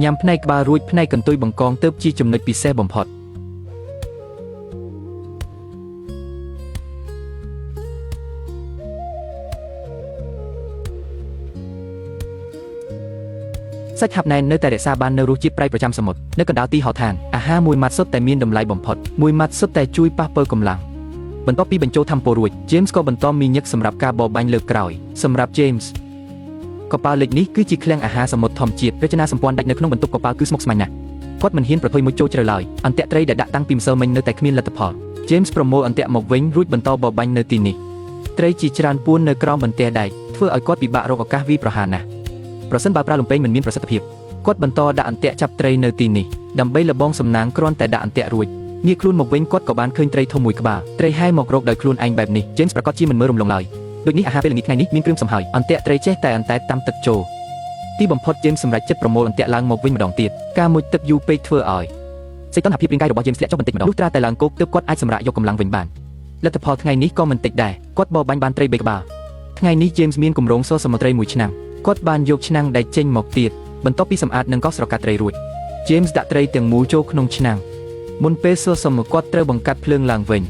ញ៉ាំផ្នែកក្បាលរួចផ្នែកកន្ទុយបង្កងទើបជាចំណុចពិសេសបំផុតសាច់ហាប់ណែននៅតែរក្សាបាននូវរសជាតិប្រៃប្រចាំសមុទ្រនៅកណ្ដាលទីហោឋានអាហារមួយម៉ាត់សុទ្ធតែមានតម្លៃបំផុតមួយម៉ាត់សុទ្ធតែជួយប៉ះប៉ូវកម្លាំងបន្ទាប់ពីបញ្ចូលថាំពលរួច James ក៏បន្តមីញឹកសម្រាប់ការបរបាញ់លើកក្រោយសម្រាប់ James កប៉ាល់លិចនេះគឺជាឃ្លាំងអាហារសមុទ្រធម្មជាតិរចនាសម្ព័ន្ធដាច់នៅក្នុងបន្ទប់កប៉ាល់គឺស្មុគស្មាញណាស់គាត់មិនហ៊ានប្រថុយមួយចូលជ្រៅឡើយអន្ទាក់ត្រីដែលដាក់តាំងពីម្សិលមិញនៅតែគ្មានលទ្ធផល James ប្រមូលអន្ទាក់មកវិញរួចបន្តបរបាញ់នៅទីនេះត្រីជាច្រើនពួននៅក្រោមបន្ទះដែកធ្វើឲ្យគាត់ពិបាករកឱកាសវាយប្រហារណាស់ប្រសិនបើប្រើលំពែងមិនមានប្រសិទ្ធភាពគាត់បន្តដាក់អន្ទាក់ចាប់ត្រីនៅទីនេះដើម្បីលបងសំណាងគ្រាន់តែដាក់អន្ទាក់រួចងាកខ្លួនមកវិញគាត់ក៏បានឃើញត្រីធំមួយក្បាលត្រីហែមករកដោយខ្លួនឯងបែបនេះ James ប្រកាសជាមិនមើលរំលងឡើយដូចនេះអាហារពេលល្ងាចថ្ងៃនេះមានគ្រឿងសំហើយអន្ទាក់ត្រីចេះតែអន្តែតាមទឹកចូលទីបំផុត James សម្រេចចិត្តប្រមូលអន្ទាក់ឡើងមកវិញម្ដងទៀតការមុជទឹកយូរពេកធ្វើឲ្យសីតុណ្ហភាពរាងកាយរបស់ James ធ្លាក់ចុះបន្តិចម្ដងលុះត្រាតែឡើងគោកទើបគាត់អាចសម្រាកយកកម្លាំងវិញបានលទ្ធផលថ្ងៃនេះក៏មិនតិចដែរគាត់បរបាញ់បានត្រី3ក្បាលថ្ងៃនេះ James មានគម្រោងសរសមុទ្រត្រីមួយឆ្នាំគាត់បានយកឆ្នាំងដែលចេញមកទៀតបន្ទាប់ពីសម្អាតនិងកោសស្រកាត់ត្រីរួច James ដាក់ត្រីទាំងមូលចូលក្នុងឆ្នាំងមុនពេលសរសមុទ្រគាត់ត្រូវបង្កាត់ភ្លើងឡើងវិញ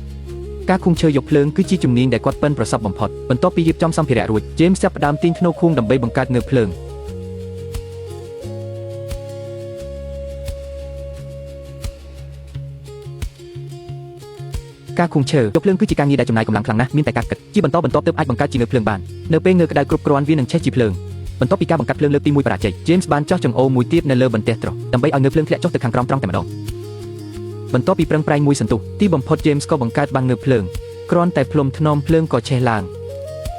ការឃុំឈើយកភ្លើងគឺជាជំនាញដែលគាត់ប៉ិនប្រសប់បំផុតបន្ទាប់ពីរៀបចំសម្ភារៈរួច James ចាប់ផ្ដើមទាញធ្នូឃុំដើម្បីបង្កើតងើបភ្លើងការឃុំឈើយកភ្លើងគឺជាការងារដែលចំណាយកម្លាំងខ្លាំងណាស់មានតែការគិតជាបន្តបន្ទាប់ទើបអាចបង្កើតជាងើបភ្លើងបាននៅពេលងើបក្តៅគ្រប់គ្រាន់វានឹងឆេះជាភ្លើងបន្ទាប់ពីការបង្កាត់ភ្លើងលើកទី1បរាជ័យ James បានចោះចង្អូរមួយទៀតនៅលើបន្ទះត្រុសដើម្បីឲ្យងើបភ្លើងធ្លាក់ចុះទៅខាងក្រោមត្រង់តែម្ដងបន្ទាប់ពីប្រឹងប្រែងមួយសន្ទុះទីបំផុត James ក៏បង្កើតបានងើបភ្លើងគ្រាន់តែភ្លុំធ្នមភ្លើងក៏ឆេះឡើ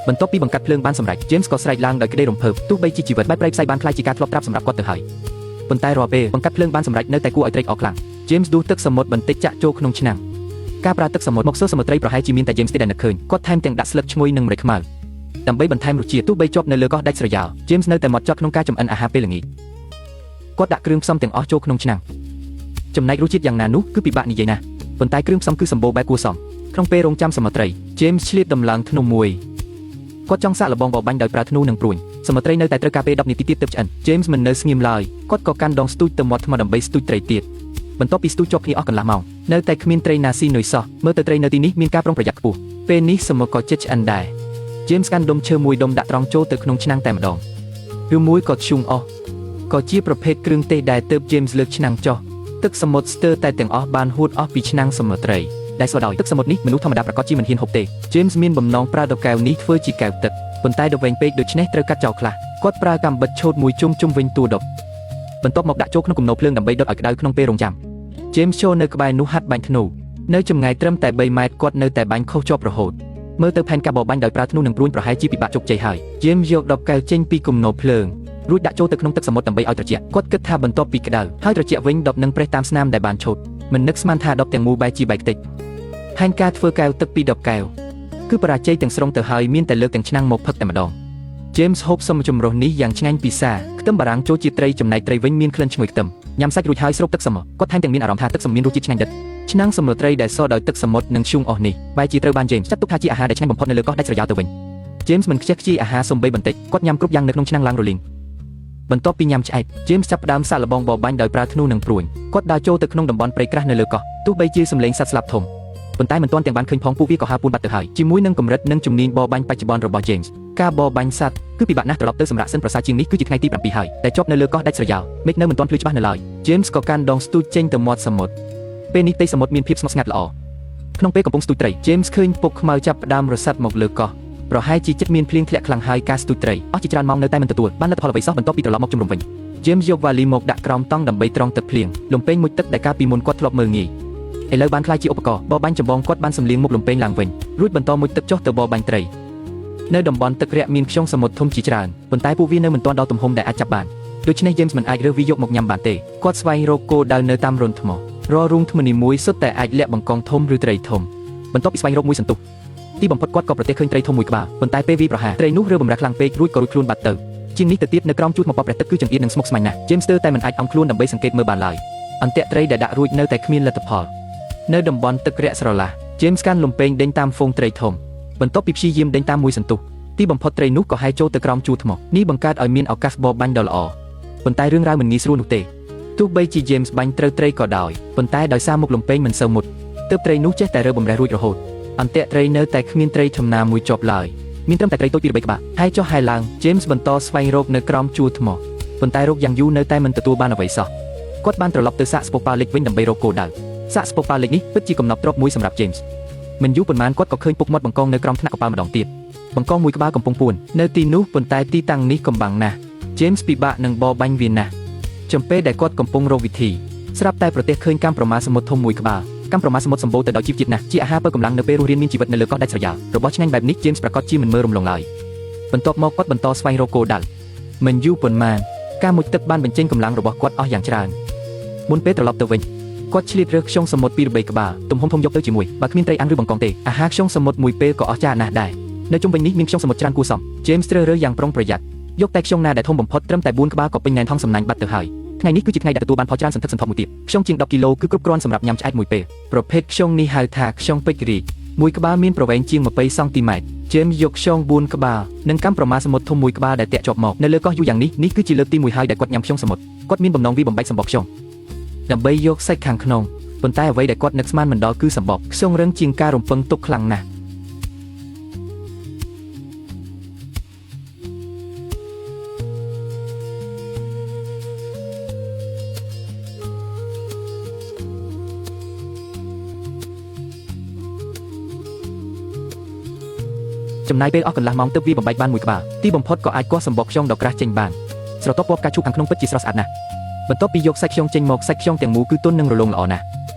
ងបន្ទាប់ពីបង្កាត់ភ្លើងបានសម្រេច James ក៏ស្រែកឡើងដោយក្តីរំភើបទោះបីជាជីវិតបែបប្រៃផ្សៃបានខ្លាយជាការធ្លាប់ត្រាប់សម្រាប់គាត់ទៅហើយប៉ុន្តែរាល់ពេលបង្កាត់ភ្លើងបានសម្រេចនៅតែគួរឲ្យត្រេកអរខ្លាំង James ដួសទឹកសមុទ្របន្តិចចាក់ចូលក្នុងឆ្នាំងការប្រើទឹកសមុទ្រមកសើសមុទ្រត្រីប្រហែលជាមានតែ James ទេដែលនឹកឃើញគាត់ថែមទាំងដាក់ស្លឹកឈ្ងុយនិងម្រេចខ្មៅដើម្បីបន្ថែមរសជាតិទោះបីជាប់នៅលើកោះដាច់ស្រយាល James នៅតែហ្មត់ចត់ក្នុងការចម្អិនអាហារពេលល្ងាចគាត់ដាក់គ្រឿងផ្សំទាំងអស់ចូលក្នុងឆ្នាំងចំណែករសជាតិយ៉ាងណានោះគឺពិបាកនិយាយណាស់ប៉ុន្តែគ្រឿងផ្សំគឺសម្បូរបែបគួរសមក្នុងពេលរងចាំសមុទ្រត្រី James ឆ្លៀតដំឡើងធ្នូមួយគាត់ចង់សាកល្បងបរបាញ់ដោយប្រើធ្នូនិងព្រួញសមុទ្រត្រីនៅតែត្រូវការពេល10នាទីទៀតទើបឆ្អិន James មិននៅស្ងៀមឡើយគាត់ក៏កាន់ដងស្ទូចទៅមាត់ថ្មដើម្បីស្ទូចត្រីទៀតបន្ទាប់ពីស្ទូចជាប់គ្នាអស់កន្លះម៉ោងនៅតែគ្មានត្រីណាស៊ីនុយសោះមើលទៅត្រីនៅទីនេះមានការប្រុងប្រយ័ត្នខ្ពស់ពេលនេះសមុទ្រក៏ជិតឆ្អិនដែរ James កាន់ដុំឈើមួយដុំដាក់ត្រង់ចូលទៅក្នុងឆ្នាំងតែម្ដងឬមួយក៏ធ្យូងអស់ក៏ជាប្រភេទគ្រឿងទេសដែលទើប James លើកឆ្នាំងចុះទឹកសមុទ្រស្ទើរតែទាំងអស់បានហួតអស់ពីឆ្នាំងសមុទ្រត្រីដែលស្វដោយទឹកសមុទ្រនេះមនុស្សធម្មតាប្រកាសជាមិនហ៊ានហូបទេ James មានបំណងប្រើដបកែវនេះធ្វើជាកែវទឹកប៉ុន្តែដបវែងពេកដូច្នេះត្រូវកាត់ចោលខ្លះគាត់ប្រើកាំបិតឆូតមួយជុំវិញតួដបបន្ទាប់មកដាក់ចូលក្នុងគំនរភ្លើងដើម្បីដុតឲ្យក្តៅក្នុងពេលរងចាំ James ចូលនៅក្បែរនោះហាត់បាញ់ធ្នូនៅចម្ងាយត្រឹមតែ3ម៉ែត្រគាត់នៅតែបាញ់ខុសជាប់រហូតមើលទៅផែនការបរបាញ់ដោយប្រើធ្នូនិងព្រួញប្រហែលជាពិបាកជោគជ័យហើយ James យកដបកែវចេញពីគំនរភ្លើងរួចដាក់ចូលទៅក្នុងទឹកសមុទ្រដើម្បីឲ្យត្រជាក់គាត់គិតថាបន្ទាប់ពីក្តៅហើយត្រជាក់វិញដបនឹងប្រេះតាមស្នាមដែលបានឆូតមិននឹកស្មានថាដបទាំងមូលបែរជាបែកខ្ទេចផែនការធ្វើកែវទឹកពីដបកែវគឺបរាជ័យទាំងស្រុងទៅហើយមានតែលើកទាំងឆ្នាំងមកផឹកតែម្ដង James ហូបសមចម្រុះនេះយ៉ាងឆ្ងាញ់ពិសាខ្ទឹមបារាំងចូលជាត្រីចំណែកត្រីវិញមានក្លិនឈ្ងុយខ្ទឹមញ៉ាំសាច់រួចហើយស្រូបទឹកសមុទ្រគាត់ថែមទាំងមានអារម្មណ៍ថាទឹកសមុទ្រមានរសជាតិឆ្ងាញ់ដិតឆ្នាំងសមុទ្រត្រីដែលសដោយទឹកសមុទ្រនិងធ្យូងអស់នេះបែរជាត្រូវបាន James ចាត់ទុកថាជាអាហារដែលឆ្ងាញ់បំផុតនៅលើកោះដាច់ស្រយាលទៅវិញ James មិនខ្ជិះខ្ជាយអាហារសំបីបន្តិចគាត់ញ៉ាំគ្រប់យ៉ាងនៅក្នុងឆ្នាំងឡើងរលីង បន្ទាប់ពីញ៉ាំឆ្អែត James ចាប់ផ្ដើមសាកល្បងបរបាញ់ដោយប្រើធ្នូនិងព្រួញគាត់ដើរចូលទៅក្នុងតំបន់ព្រៃក្រាស់នៅលើកោះទោះបីជាសំឡេងសត្វស្លាបធំប៉ុន្តែមិនទាន់ទាំងបានឃើញផងពួកវាក៏ហើរពួនបាត់ទៅហើយជាមួយនឹងកម្រិតនិងជំនាញបរបាញ់បច្ចុប្បន្នរបស់ James ការបរបាញ់សត្វគឺពិបាកណាស់ត្រឡប់ទៅសម្រាប់សិនប្រសើរជាងនេះគឺជាថ្ងៃទី7ហើយតែជាប់នៅលើកោះដាច់ស្រយាលមេឃនៅមិនទាន់ភ្លឺច្បាស់នៅឡើយ James ក៏កាន់ដងស្ទូចចេញទៅមាត់សមុទ្រពេលនេះផ្ទៃសមុទ្រមានភាពស្ងប់ស្ងាត់ល្អក្នុងពេលកំពុងស្ទូចត្រី James ឃើញពុកខ្មៅចាប់ផ្ដើមរសាត់មកលើកោះប្រហែលជាចិត្តមានភ្លៀងធ្លាក់ខ្លាំងហើយការស្ទូចត្រីអស់ជាច្រើនម៉ោងនៅតែមិនទទួលបានលទ្ធផលអ្វីសោះបន្ទាប់ពីត្រឡប់មកជំរុំវិញ James យកវ៉ាលីមកដាក់ក្រោមតង់ដើម្បីត្រងទឹកភ្លៀងលំពេងមួយទឹកដែលកាលពីមុនគាត់ធ្លាប់មើលងាយឥឡូវបានក្លាយជាឧបករណ៍បរបាញ់ចម្បងគាត់បានសម្លៀងមុខលំពេងឡើងវិញរួចបន្តមួយទឹកចុះទៅបរបាញ់ត្រីនៅតំបន់ទឹករាក់មានខ្យងសមុទ្រធំជាច្រើនប៉ុន្តែពួកវានៅមិនទាន់ដល់ទំហំដែលអាចចាប់បានដូច្នេះ James មិនអាចរើសវាយកមកញ៉ាំបានទេគាត់ស្វែងរកគោលដៅនៅតាមរន្ធថ្មរាល់រូងថ្មនីមួយសុទ្ធតែអាចលាក់បង្កងធំឬត្រីធំបន្ទាប់ពីស្វែងរកមួយសន្ទុះទីបំផុតគាត់ក៏ប្រទះឃើញត្រីធំមួយក្បាលប៉ុន្តែពេលវាប្រហារត្រីនោះរើបម្រាស់ខ្លាំងពេករួចក៏រួចខ្លួនបាត់ទៅជាងនេះទៅទៀតនៅក្រោមជួរមកព្រះទឹកគឺចង្អៀតនិងស្មុគស្មាញណាស់ James ស្ទើរតែមិនអាចអង្គខ្លួនដើម្បីសង្កេតមើលបានឡើយអន្ទាក់ត្រីដែលដាក់រួចនៅតែគ្មានលទ្ធផលនៅតំបន់ទឹករាក់ស្រឡះ James កាន់លំពេងដេញតាមហ្វូងត្រីធំបន្ទាប់ពីព្យាយាមដេញតាមមួយសន្ទុះទីបំផុតត្រីនោះក៏ហែលចូលទៅក្រោមជួរថ្មនេះបង្កើតឲ្យមានឱកាសបរបាញ់ដ៏ល្អប៉ុន្តែរឿងរ៉ាវមិនងាយស្រួលនោះទេទោះបីជា James បាញ់ត្រូវត្រីក៏ដោយប៉ុន្តែដោយសារមុខលំពេងមិនសូវមុតទើបត្រីនោះចេះតែរើបំរះរួចរហូតអន្ទាក់ត្រីនៅតែគ្មានត្រីធំណាមួយជាប់ឡើយមានត្រឹមតែត្រីតូចពីរបីក្បាលហើយចុះហើយឡើង James បន្តស្វែងរកនៅក្រោមជួរថ្មប៉ុន្តែរកយ៉ាងយូរនៅតែមិនទទួលបានអ្វីសោះគាត់បានត្រឡប់ទៅសាកស្ពប៉ាលិចវិញដើម្បីរកគោលដៅសាកស្ពប៉ាលិចនេះពិតជាកំណប់ទ្រព្យមួយសម្រាប់ James មិនយូរប៉ុន្មានគាត់ក៏ឃើញពុកមាត់បង្កងនៅក្រោមថ្នាក់កប៉ាល់ម្ដងទៀតបង្កងមួយក្បាលកំពុងពួននៅទីនោះប៉ុន្តែទីតាំងនេះកំបាំងណាស់ James ពិបាកនឹងបរបាញ់វាណាស់ចំពេលដែលគាត់កំពុងរកវិធីស្រាប់តែប្រទះឃើញកាំប្រមាសមុទ្រធំមួយក្បាលកាំប្រមាសមុទ្រសម្បូរទៅដោយជីវជាតិណាស់ជាអាហារបើកម្លាំងនៅពេលរស់រានមានជីវិតនៅលើកោះដាច់ស្រយាលរបស់ឆ្ងាញ់បែបនេះ James ប្រកាសជាមិនមើលរំលងឡើយបន្ទាប់មកគាត់បន្តស្វែងរកគោលដៅមិនយូរប៉ុន្មានការមុជទឹកបានបញ្ចេញកម្លាំងរបស់គាត់អស់យ៉ាងច្រើនមុនពេលត្រឡប់ទៅវិញគាត់ឆ្លៀតរើសខ្យងសមុទ្រពីរបីក្បាលទំហំធំយកទៅជាមួយបើគ្មានត្រីអាំងឬបង្កងទេអាហារខ្យងសមុទ្រមួយពេលក៏អស់ចាណាស់ដែរនៅជុំវិញនេះមានខ្យងសមុទ្រច្រើនគួរសម James ជ្រើសរើសយ៉ាងប្រុងប្រយ័ត្នយកតែខ្យងណាដែលធំបំផុតត្រឹមតែ4ក្បាលក៏ពេញណែនថងសំណាញ់បាត់ទៅហើយថ្ងៃនេះគឺជាថ្ងៃដែលទទួលបានផលច្រើនសន្ធឹកសន្ធាប់មួយទៀតខ្យងជាង10គីឡូគឺគ្រប់គ្រាន់សម្រាប់ញ៉ាំឆ្អែតមួយពេលប្រភេទខ្យងនេះហៅថាខ្យងពេជ្ររីកមួយក្បាលមានប្រវែងជាង20សង់ទីម៉ែត្រ James យកខ្យង4ក្បាលនិងកាំប្រមាសមុទ្រធំមួយក្បាលដែលតាក់ជាប់មកនៅលើកោះយូរយ៉ាងនេះគឺជាលើកទី1ហើយដែលគាត់ញ៉ាំខ្យងសមុទ្រគាត់មានបំណងវាបំបែកសម្បកខ្យងដើម្បីយកសាច់ខាងក្នុងប៉ុន្តែអ្វីដែលគាត់នឹកស្មានមិនដល់គឺសម្បកខ្យងរឹងជាងការរំពឹងទុកខ្លាំងណាស់ចំណាយពេលអស់កន្លះម៉ោងទើបវាបំបែកបានមួយក្បាលទីបំផុតក៏អាចគាស់សម្បកខ្យងដ៏ក្រាស់ចេញបានស្រទាប់ពណ៌ផ្កាឈូកខាងក្នុងពិតជាស្រស់ស្អាតណាស់បន្ទាប់ពីយកសាច់ខ្យងចេញមកសាច់ខ្យងទាំងមូលគឺទន់និងរលោងល្អណាស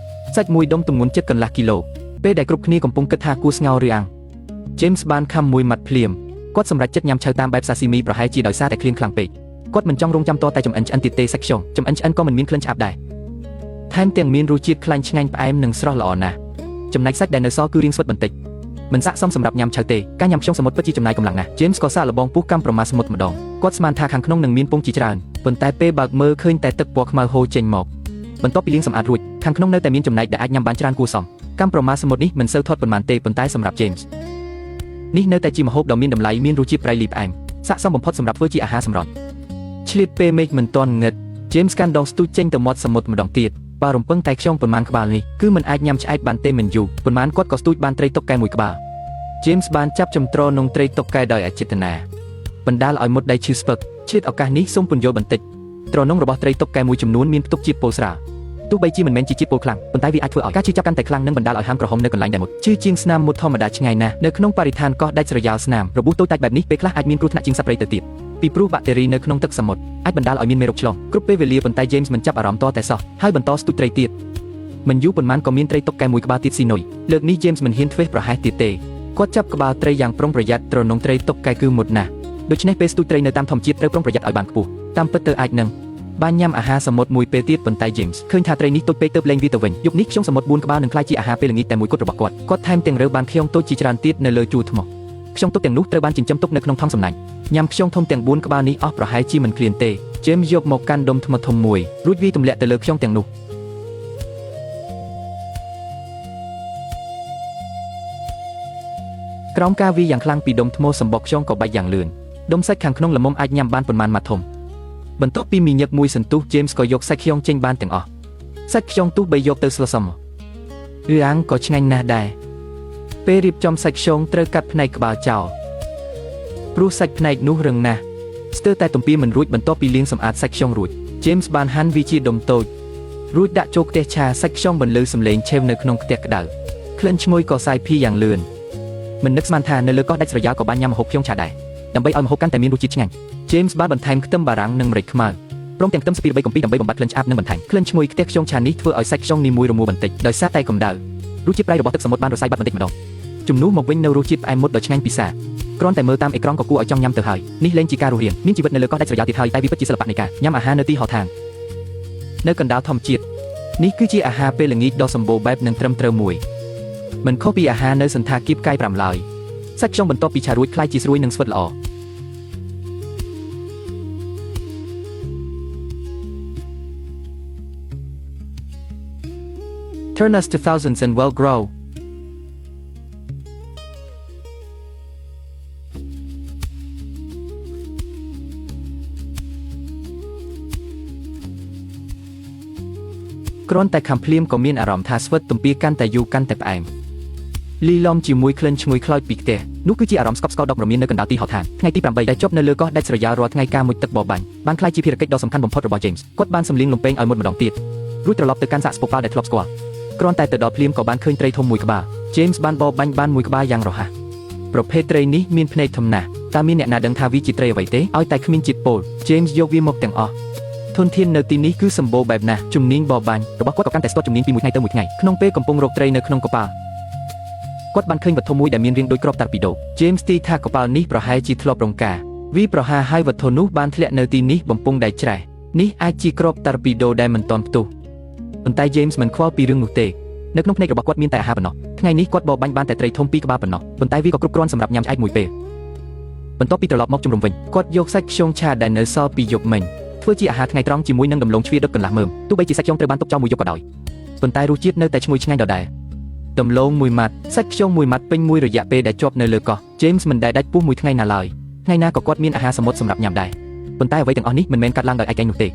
់សាច់មួយដុំទម្ងន់ជិតកន្លះគីឡូពេលដែលគ្រប់គ្នាកំពុងគិតថាគួរស្ងោរឬអាំង James បានខំមួយម៉ាត់ភ្លាមគាត់សម្រេចចិត្តញ៉ាំឆៅតាមបែបសាស៊ីមីប្រហែលជាដោយសារតែឃ្លានខ្លាំងពេកគាត់មិនចង់រងចាំតតែចំអិនឆ្អិនទៀតទេសាច់ខ្យងចំអិនឆ្អិនក៏មិនមានក្លិនឆ្អាបដែរថែមទាំងមានរសជាតិខ្លាញ់ឆ្ងាញ់ផ្អែមនិងស្រស់ល្អណាស់ចំណែកសាច់ដែលនៅសល់គឺរាងស្វិតបន្តិចមិនស័ក្តិសមសម្រាប់ញ៉ាំឆៅទេការញ៉ាំខ្យងសមុទ្រពិតជាចំណាយកម្លាំងណាស់ James ក៏សាកល្បងពុះកាំប្រមាសសមុទ្រម្ដងគាត់ស្មានថាខាងក្នុងនឹងមានពងជាច្រើនប៉ុន្តែពេលបើកមើលឃើញតែទឹកពណ៌ខ្មៅហូរចេញមកបន្ទាប់ពីលាងសម្អាតរួចខាងក្នុងនៅតែមានចំណែកដែលអាចញ៉ាំបានច្រើនគួរសមកាំប្រមាសសមុទ្រនេះមិនសូវធាត់ប៉ុន្មានទេប៉ុន្តែសម្រាប់ James នេះនៅតែជាម្ហូបដ៏មានតម្លៃមានរសជាតិប្រៃលីផ្អែមស័ក្តិសមបំផុតសម្រាប់ធ្វើជាអាហារសម្រន់ឆ្លៀតពេលមេឃមិនទាន់ងឹត James កាន់ដងស្ទូចចេញទៅមាត់សមុទ្រម្ដងទៀតបើរំពឹងតែខ្យងប៉ុន្មានក្បាលនេះគឺមិនអាចញ៉ាំឆ្អែតបានទេមិនយូរប៉ុន្មានគាត់ក៏ស្ទូចបានត្រីតុកកែមួយក្បាលJames បានចាប់ចំត្រនងត្រីតុកកែដោយអចេតនាបណ្ដាលឲ្យមុតដៃឈឺស្ពឹកឆ្លៀតឱកាសនេះសូមពន្យល់បន្តិចត្រនងរបស់ត្រីតុកកែមួយចំនួនមានផ្ទុកជាតិពុលស្រាលទោះបីជាមិនមែនជាជាតិពុលខ្លាំងប៉ុន្តែវាអាចធ្វើឲ្យការឈឺចាប់កាន់តែខ្លាំងនិងបណ្ដាលឲ្យហាមក្រហមនៅកន្លែងដែលមុតឈឺជាងស្នាមមុតធម្មតាឆ្ងាយណាស់នៅក្នុងបរិស្ថានកោះដាច់ស្រយាលស្នាមរបួសតូចតាចបែបនេះពេលខ្លះអាចមានគ្រោះថ្នាក់ជាងសត្វព្រៃទៅទៀតពីព្រោះបាក់តេរីនៅក្នុងទឹកសមុទ្រអាចបណ្ដាលឲ្យមានមេរោគឆ្លងគ្រប់ពេលវេលាប៉ុន្តែ James មិនចាប់អារម្មណ៍តតែសោះហើយបន្តស្ទូចត្រីទៀតមិនយូរប៉ុន្មានក៏មានត្រីតុកកែមួយក្បាលទៀតស៊ីនុយលើកនេះ James មិនហ៊ានធ្វេសប្រហែសទៀតទេគាត់ចាប់ក្បាលត្រីយ៉ាងប្រុងប្រយ័ត្នត្រនងត្រីតុកកែគឺមុតណាស់ដូច្នេះពេលស្ទូចត្រីនៅតាមធម្មជាតិត្រូវប្រុងប្រយ័ត្នឲ្យបានខ្ពស់តាមពិតទៅអាចនឹងបានញ៉ាំអាហារសមុទ្រមួយពេលទៀតប៉ុន្តែ James ឃើញថាត្រីនេះតូចពេកទើបលែងវាទៅវិញយប់នេះខ្យងសមុទ្រ4ក្បាលនឹងក្លាយជាអាហារពេលល្ងាចតែមួយគត់របស់គាត់ថែមទាំងរើបានខ្យងតូចជាច្រើនទៀតនៅលើជួរថ្មខ្យងទុកទាំងនោះត្រូវបានចិញ្ចឹមទុកនៅក្នុងថង់សំណាញ់ញ៉ាំខ្យងធំទាំង4ក្បាលនេះអស់ប្រហែលជាមិនឃ្លានទេ James យកមកកាន់ដុំថ្មធំមួយរួចវាយទម្លាក់ទៅលើខ្យងទាំងនោះក្រោមការវាយយ៉ាងខ្លាំងពីដុំថ្មសម្បកខ្យងក៏បែកយ៉ាងលឿនដុំសាច់ខាងក្នុងល្មមអាចញ៉ាំបានប៉ុន្មានម៉ាត់ធំ បន្ទាប់ពីមីញឹកមួយសន្ទុះ James ក៏យកសាច់ខ្យងចេញបានទាំងអស់សាច់ខ្យងទុះបីយកទៅស្លសមអាំងក៏ឆ្ងាញ់ណាស់ដែរពេលរៀបចំសាច់ខ្យងត្រូវកាត់ផ្នែកក្បាលចោលព្រោះសាច់ផ្នែកនោះរឹងណាស់ស្ទើរតែទំពាមិនរួចបន្ទាប់ពីលាងសម្អាតសាច់ខ្យងរួច James បានហាន់វាជាដុំតូចរួចដាក់ចូលខ្ទះឆាសាច់ខ្យងបន្លឺសំឡេងឆេវនៅក្នុងខ្ទះក្តៅក្លិនឈ្ងុយក៏សាយភាយយ៉ាងលឿនមិននឹកស្មានថានៅលើកោះដាច់ស្រយាលក៏បានញ៉ាំម្ហូបខ្យងឆាដែរដើម្បីឲ្យម្ហូបកាន់តែមានរសជាតិឆ្ងាញ់ James បានបន្ថែមខ្ទឹមបារាំងនិងម្រេចខ្មៅព្រមទាំងខ្ទឹមស្ពីរ3កំពីដើម្បីបំបត្តិក្លិនឆ្អាបនិងបន្ថែមក្លិនឈ្ងុយខ្ទះខ្យងឆានេះធ្វើឲ្យសាច់ខ្យងនីមួយរមួលបន្តិចដោយសារតែកម្ដៅរសជាតិប្រៃរបស់ទឹកសមុទ្របានរសាយបាត់បន្តិចម្ដងជំនួសមកវិញនៅរសជាតិផ្អែមមុតដ៏ឆ្ងាញ់ពិសាគ្រាន់តែមើលតាមអេក្រង់ក៏គួរឲ្យចង់ញ៉ាំទៅហើយនេះលែងជាការរស់រានមានជីវិតនៅលើកោះដាច់ស្រយាលទៀតហើយតែវាពិតជាសិល្បៈនៃការញ៉ាំអាហារនៅទីហោឋាននៅកណ្ដាលធម្មជាតិនេះគឺជាអាហារពេលល្ងាចដ៏សម្បូរបែបនិងត្រឹមត្រូវមួយមិនខុសពីអាហារនៅសន្តាគារផ្កាយ5ឡើយសាច់ខ្យងបន្ទាប់ពីឆារួចខ្លាយជាស្រួយនិងស្វិតល្អ Turn us to thousands and well grow គ្រាន់តែខំភ្លាមក៏មានអារម្មណ៍ថាស្វិតទំពាកាន់តែយូរកាន់តែផ្អែមលីឡំជាមួយក្លិនឈ្ងុយខ្លោចពីខ្ទះនោះគឺជាអារម្មណ៍ស្កប់ស្កល់ដករមៀននៅកណ្ដាលទីហោឋានថ្ងៃទី8ដែលចប់នៅលើកោះដាច់ស្រយាលរាល់ថ្ងៃការមុជទឹកបបាញ់បានក្លាយជាភារកិច្ចដ៏សំខាន់បំផុតរបស់ James គាត់បានសម្លៀងលំពេងឲ្យមុតម្ដងទៀតរួចត្រឡប់ទៅកាន់សាកស្ពកប៉ាល់ដែលធ្លាប់ស្គាល់គ្រាន់តែទៅដល់ភ្លាមក៏បានឃើញត្រីធំមួយក្បាល James បានបបាញ់បានមួយក្បាលយ៉ាងរហ័សប្រភេទត្រីនេះមានភ្នែកធំណាស់តើមានអ្នកណាដឹងថាវាជាត្រីអ្វីទេឲ្យតែគ្មានជាតិពុល James យកវាមកទាំងអស់ធនធាននៅទីនេះគឺសម្បូរបែបណាស់ជំនាញបបាញ់របស់គាត់ក៏កាន់តែស្ទាត់ជំនាញពីមួយថ្ងៃទៅមួយថ្ងៃក្នុងពេលកំពុងរកត្រីនៅក្នុងកប៉ាល់គាត់បានឃើញវត្ថុមួយដែលមានរាងដូចគ្រាប់តារពីដូ James ទីថាកប៉ាល់នេះប្រហែលជាធ្លាប់រងការវាប្រហារហើយវត្ថុនោះបានធ្លាក់នៅទីនេះបំពង់ដែលច្រេះនេះអាចជាគ្រាប់តារពីដូដែលមិនទាន់ផ្ទុះប៉ុន្តែ James មិនខ្វល់ពីរឿងនោះទេនៅក្នុងភ្នែករបស់គាត់មានតែអាហារប៉ុណ្ណោះថ្ងៃនេះគាត់បបាញ់បានតែត្រីធំ2ក្បាលប៉ុណ្ណោះប៉ុន្តែវាក៏គ្រប់គ្រាន់សម្រាប់ញ៉ាំឆ្អែតមួយពេលបន្ទាប់ពីត្រឡប់មកជំរុំវិញគាត់យកសាច់ខ្យងឆាដែលនៅសល់ពីយប់មិញធ្វើជាអាហារថ្ងៃត្រង់ជាមួយនឹងដំឡូងជ្វាដុតកន្លះមើមទោះបីជាសាច់ខ្យងត្រូវបានទុកចោលមួយយប់ក៏ដោយប៉ុន្តែរសជាតិនៅតែឈ្ងុយឆ្ងាញ់ដដែលដំឡូងមួយម៉ាត់សាច់ខ្យងមួយម៉ាត់ពេញមួយរយៈពេលដែលជាប់នៅលើកោះ James មិនដែលដាច់ពោះមួយថ្ងៃណាឡើយថ្ងៃណាក៏គាត់មានអាហារសមុទ្រសម្រាប់ញ៉ាំដែរប៉ុន្តែអ្វីទាំងអស់នេះមិនមែនកាត់ឡើងដោយឯកឯងនោះទ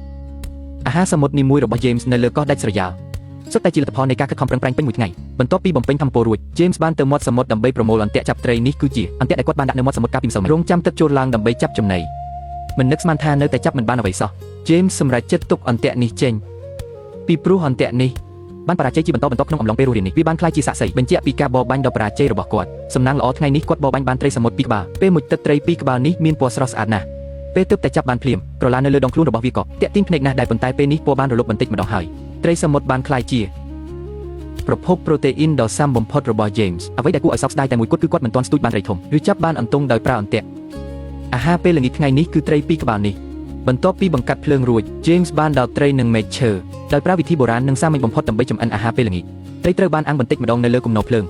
េអាហារសមុទ្រនីមួយរបស់ James នៅលើកោះដាច់ស្រយាលសុទ្ធតែជាលទ្ធផលនៃការខិតខំប្រឹងប្រែងពេញមួយថ្ងៃបន្ទាប់ពីបំពេញធម្មពលរួច James បានទៅមាត់សមុទ្រដើម្បីប្រមូលអន្ទាក់ចាប់ត្រីនេះគឺជាអន្ទាក់ដែលគាត់បានដាក់នៅមាត់សមុទ្រកាលពីម្សិលមិញរងចាំទឹកចូលឡើងដើម្បីចាប់ចំណីមិននឹកស្មានថានៅតែចាប់មិនបានអ្វីសោះ James សម្រេចចិត្តទុកអន្ទាក់នេះចេញពីព្រោះអន្ទាក់នេះបានបរាជ័យជាបន្តបន្ទាប់ក្នុងអំឡុងពេលរស់រាននេះវាបានក្លាយជាសាក្សីបញ្ជាក់ពីការបរបាញ់ដ៏បរាជ័យរបស់គាត់សំណាងល្អថ្ងៃនេះគាត់បរបាញ់បានត្រីសមុទ្រ2ក្បាលពេលមុជទឹកត្រី2ក្បាលនេះមានពណ៌ស្រស់ស្អាតណាស់ពេលទើបតែចាប់បានភ្លាមក្រឡានៅលើដងខ្លួនរបស់វាក៏តាក់ទាញភ្នែកណាស់ដែរប៉ុន្តែពេលនេះពណ៌បានរលុបបន្តិចម្ដងហើយត្រីសមុទ្របានក្លាយជាប្រភពប្រូតេអ៊ីនដ៏សាំបំផុតរបស់ James អ្វីដែលគួរឲ្យសោកស្ដាយតែមួយគត់គឺគាត់មិនទាន់ស្ទូចបានត្រីធំឬចាប់បានអន្ទង់ដោយប្រើអន្ទាក់អាហារពេលល្ងាចថ្ងៃនេះគឺត្រី2ក្បាលនេះបន្ទាប់ពីបង្កាត់ភ្លើងរួច James បានដោតត្រីនិងមែកឈើដោយប្រើវិធីបុរាណនិងសាមញ្ញបំផុតដើម្បីចម្អិនអាហារពេលល្ងាចត្រីត្រូវបានអាំងបន្តិចម្ដងនៅលើគំនរភ្លើង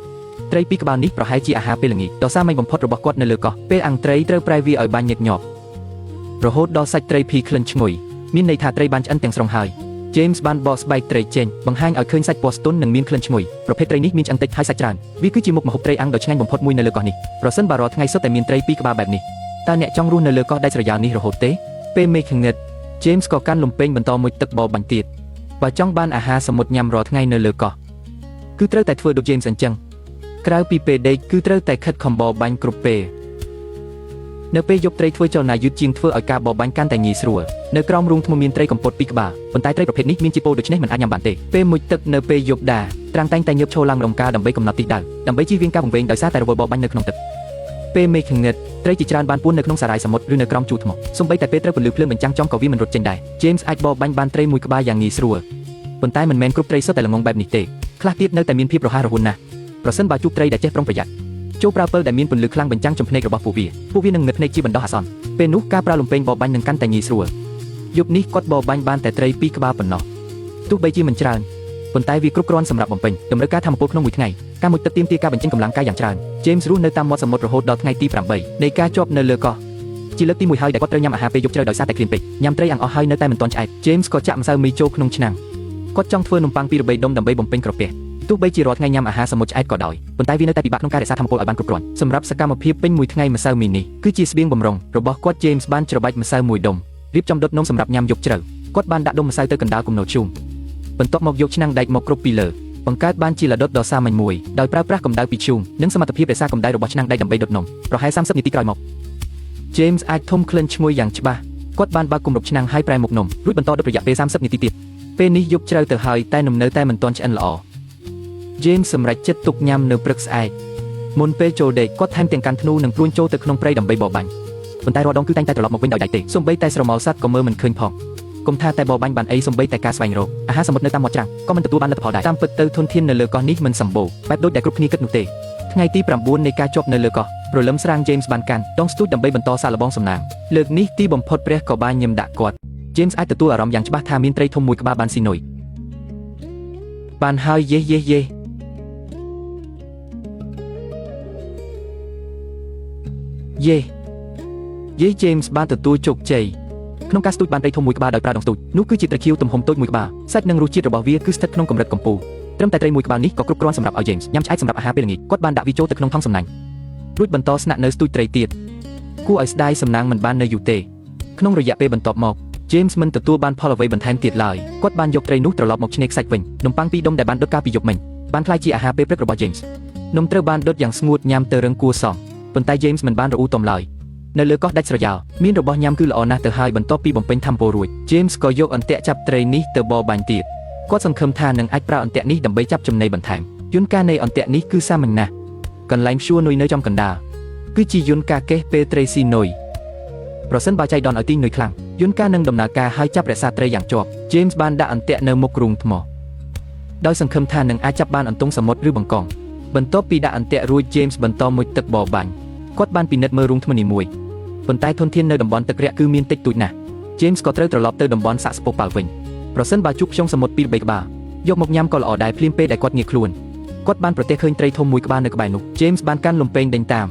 ត្រី2ក្បាលនេះប្រហែលជាអាហារពេលល្ងាចដ៏សាមញ្ញបំផុតរបស់គាត់នៅលើកោះពេលអាំងត្រីត្រូវប្រែវាឲ្យបានញឹកញាប់រហូតដល់សាច់ត្រីភីក្លិនឈ្ងុយមានន័យថាត្រីបានឆ្អិនទាំងស្រុងហើយ James បានបកស្បែកត្រីចេញបង្ហាញឲ្យឃើញសាច់ពណ៌ស្ទន់និងមានក្លិនឈ្ងុយប្រភេទត្រីនេះមានឆ្អិនតិចហើយសាច់ច្រើនវាគឺជាមុខម្ហូបត្រីអាំងដ៏ឆ្ងាញ់បំផុតមួយនៅលើកោះនេះប្រសិនបើរាល់ថ្ងៃសុទ្ធតែមានត្រី2ក្បាលបែបនេះតើអ្នកចង់រស់នៅលើកោះដាច់ស្រយាលនេះរហូតទេពេលមេឃងឹត James ក៏កាន់លំពេងបន្តមុជទឹកបបាញ់ទៀតបើចង់បានអាហារសមុទ្រញ៉ាំរាល់ថ្ងៃនៅលើកោះគឺត្រូវតែធ្វើដូច James អញ្ចឹងក្រៅពីពេលដេកគឺត្រូវតែខិតខំបបាញ់គ្រប់ពេលនៅពេលយប់ត្រីធ្វើចលនាយឺតជាងធ្វើឲ្យការបបាញ់កាន់តែងាយស្រួលនៅក្រោមរូងធ្មមានត្រីកំពត2ក្បាលប៉ុន្តែត្រីប្រភេទនេះមានជាតិពុលដូច្នេះមិនអាចញ៉ាំបានទេពេលមុជទឹកនៅពេលយប់ដាត្រាំងតែងតែញើបឈរឡើងម្ដងការដើម្បីកំណត់ទីដៅដើម្បីជៀសវាងការវង្វេងដោយសារតែរវល់បបាញ់នៅក្នុងទឹកពេលមេឃងឹតត្រីជាច្រើនបានពួននៅក្នុងសារាយសមុទ្រឬនៅក្រោមជួរថ្មសូម្បីតែពេលត្រូវពន្លឺភ្លើងបញ្ចាំងចំក៏វាមិនរត់ចេញដែរ James អាចបបាញ់បានត្រីមួយក្បាលយ៉ាងងាយស្រួលប៉ុន្តែមិនមែនគ្រប់ត្រីសុទ្ធតែល្ងងបែបនេះទេខ្លះទៀតនៅតែមានភាពរហ័សរហួនណាស់ប្រសិនបើជួបត្រីដែលចេះប្រុងប្រយ័ត្នចូលប្រើពិលដែលមានពន្លឺខ្លាំងបញ្ចាំងចំភ្នែករបស់ពួកវានឹងងឹតភ្នែកជាបណ្ដោះអាសន្នពេលនោះការប្រើលំពេងបបាញ់នឹងកាន់តែងាយស្រួលយប់នេះគាត់បបាញ់បានតែត្រី2ក្បាលប៉ុណ្ណោះទោះបីជាមិនច្រើនប៉ុន្តែវាគ្រប់គ្រាន់សម្រាប់បំពេញតម្រូវការថាមពលក្នុងមួយថ្ងៃការមុជទឹកទាមទារការបញ្ចេញកម្លាំងកាយយ៉ាងច្រើន James រស់នៅតាមមាត់សមុទ្ររហូតដល់ថ្ងៃទី8នៃការជាប់នៅលើកោះជាលើកទី1ហើយដែលគាត់ត្រូវញ៉ាំអាហារពេលយប់ជ្រៅដោយសារតែឃ្លានពេកញ៉ាំត្រីអាំងអស់ហើយនៅតែមិនទាន់ឆ្អែត James ក៏ចាក់ម្សៅមីចូលក្នុងឆ្នាំងគាត់ចង់ធ្វើនំប៉័ងពីរបីដុំដើម្បីបំពេញក្រពះទោះបីជារាល់ថ្ងៃញ៉ាំអាហារសមុទ្រឆ្អែតក៏ដោយប៉ុន្តែវានៅតែពិបាកក្នុងការរក្សាថាមពលឲ្យបានគ្រប់គ្រាន់សម្រាប់សកម្មភាពពេញមួយថ្ងៃម្សៅមីនេះគឺជាស្បៀងបម្រុងរបស់គាត់ James បានច្របាច់ម្សៅមួយដុំ រៀបចំដុតនំសម្រាប់ញ៉ាំយប់ជ្រៅគាត់បានដាក់ដុំម្សៅទៅកណ្ដាលគំនរឈូងបន្ទាប់មកយកឆ្នាំងដែកមកគ្រប់ពីលើបង្កើតបានជាល្ដុតដ៏សាមញ្ញមួយដោយប្រើប្រាស់កម្ដៅពីធ្យូងនិងសមត្ថភាពរក្សាកម្ដៅរបស់ឆ្នាំងដែកដើម្បីដុតនំប្រហែល30នាទីក្រោយមក James អាចធំក្លិនឈ្ងុយយ៉ាងច្បាស់គាត់បានបើកគម្របឆ្នាំងហើយប្រែមុខនំរួចបន្តដុតរយៈពេល30នាទីទៀតពេលនេះយប់ជ្រៅទៅហើយតែនំនៅតែមិនទាន់ឆ្អិនល្អ James សម្រេចចិត្តទុកញ៉ាំនៅព្រឹកស្អែកមុនពេលចូលដេកគាត់ថែមទាំងកាន់ធ្នូនិងព្រួញចូលទៅក្នុងព្រៃដើម្បីបរបាញ់ប៉ុន្តែរាល់ដងគឺតែងតែត្រឡប់មកវិញដោយដៃទេសូម្បីតែស្រមោលសត្វក៏មើលមិនឃើញផងគុំថាតែបរបាញ់បានអីសូម្បីតែការស្វែងរកអាហារសមុទ្រនៅតាមមាត់ច្រាំងក៏មិនទទួលបានលទ្ធផលដែរតាមពិតទៅធនធាននៅលើកោះនេះមិនសម្បូរបែបដូចដែលគ្រប់គ្នាគិតនោះទេថ្ងៃទី9នៃការជាប់នៅលើកោះព្រលឹមស្រាង James បានកាន់ដងស្ទូចដើម្បីបន្តសាកល្បងសំណាងលើកនេះទីបំផុតព្រះក៏បានញឹមដាក់គាត់ James អាចទទួលអារម្មណ៍យ៉ាងច្បាស់ថាមានត្រីធំមួយក្បាលបានស៊ីនុយបានហើយយេJames បានទទួលជោគជ័យក្នុងការស្ទូចបានត្រីធំមួយក្បាលដោយប្រើដងស្ទូចនោះគឺជាត្រីខៀវទំហំតូចមួយក្បាលសាច់និងរសជាតិរបស់វាគឺស្ថិតក្នុងកម្រិតកំពូលត្រឹមតែត្រីមួយក្បាលនេះក៏គ្រប់គ្រាន់សម្រាប់ឲ្យ James ញ៉ាំឆ្អែតសម្រាប់អាហារពេលល្ងាចគាត់បានដាក់វាចូលទៅក្នុងថង់សំណាញ់រួចបន្តស្នាក់នៅស្ទូចត្រីទៀតគួរឲ្យស្ដាយសំណាងមិនបាននៅយូរទេក្នុងរយៈពេលបន្ទាប់មក James មិនទទួលបានផលអ្វីបន្ថែមទៀតឡើយគាត់បានយកត្រីនោះត្រឡប់មកឆ្នេរខ្សាច់វិញនំប៉័ងពីរដុំដែលបានដុតកាលពីយប់មិញបានក្លាយជាអាហារពេលព្រឹករបស់ James នំត្រូវបានដុតយ៉ាងស្ងួតញ៉ាំទៅរឹងគួរសមប៉ុន្តែ James មិនបានរអ៊ូទំឡើយនៅលើកោះដាច់ស្រយាលមានរបស់ញ៉ាំគឺល្អណាស់ទៅហើយបន្ទាប់ពីបំពេញថាមពលរួច James ក៏យកអន្ទាក់ចាប់ត្រីនេះទៅបរបាញ់ទៀតគាត់សង្ឃឹមថានឹងអាចប្រើអន្ទាក់នេះដើម្បីចាប់ចំណីបន្ថែមយន្តការនៃអន្ទាក់នេះគឺសាមញ្ញណាស់កន្លែងព្យួរនុយនៅចំកណ្ដាលគឺជាយន្តការកេះពេលត្រីស៊ីនុយប្រសិនបើចៃដន្យឲ្យទីនុយខ្លាំងយន្តការនឹងដំណើរការហើយចាប់រក្សាត្រីយ៉ាងជាប់ James បានដាក់អន្ទាក់នៅមុខរូងថ្មដោយសង្ឃឹមថានឹងអាចចាប់បានអន្ទង់សមុទ្រឬបង្កងបន្ទាប់ពីដាក់អន្ទាក់រួច James បន្តមុជទឹកបរបាញ់គាត់បានពិនិត្យមើលរូងថ្មនីមួយប៉ុន្តែធនធាននៅតំបន់ទឹករាក់គឺមានតិចតួចណាស់ James ក៏ត្រូវត្រឡប់ទៅតំបន់សាកស្ពប៉ាល់វិញប្រសិនបើជួបខ្យងសមុទ្រ2-3ក្បាលយកមកញ៉ាំក៏ល្អដែរភ្លាមពេលដែលគាត់ងាកខ្លួនគាត់បានប្រទះឃើញត្រីធំមួយក្បាលនៅក្បែរនោះ James បានកាន់លំពែងដេញតាម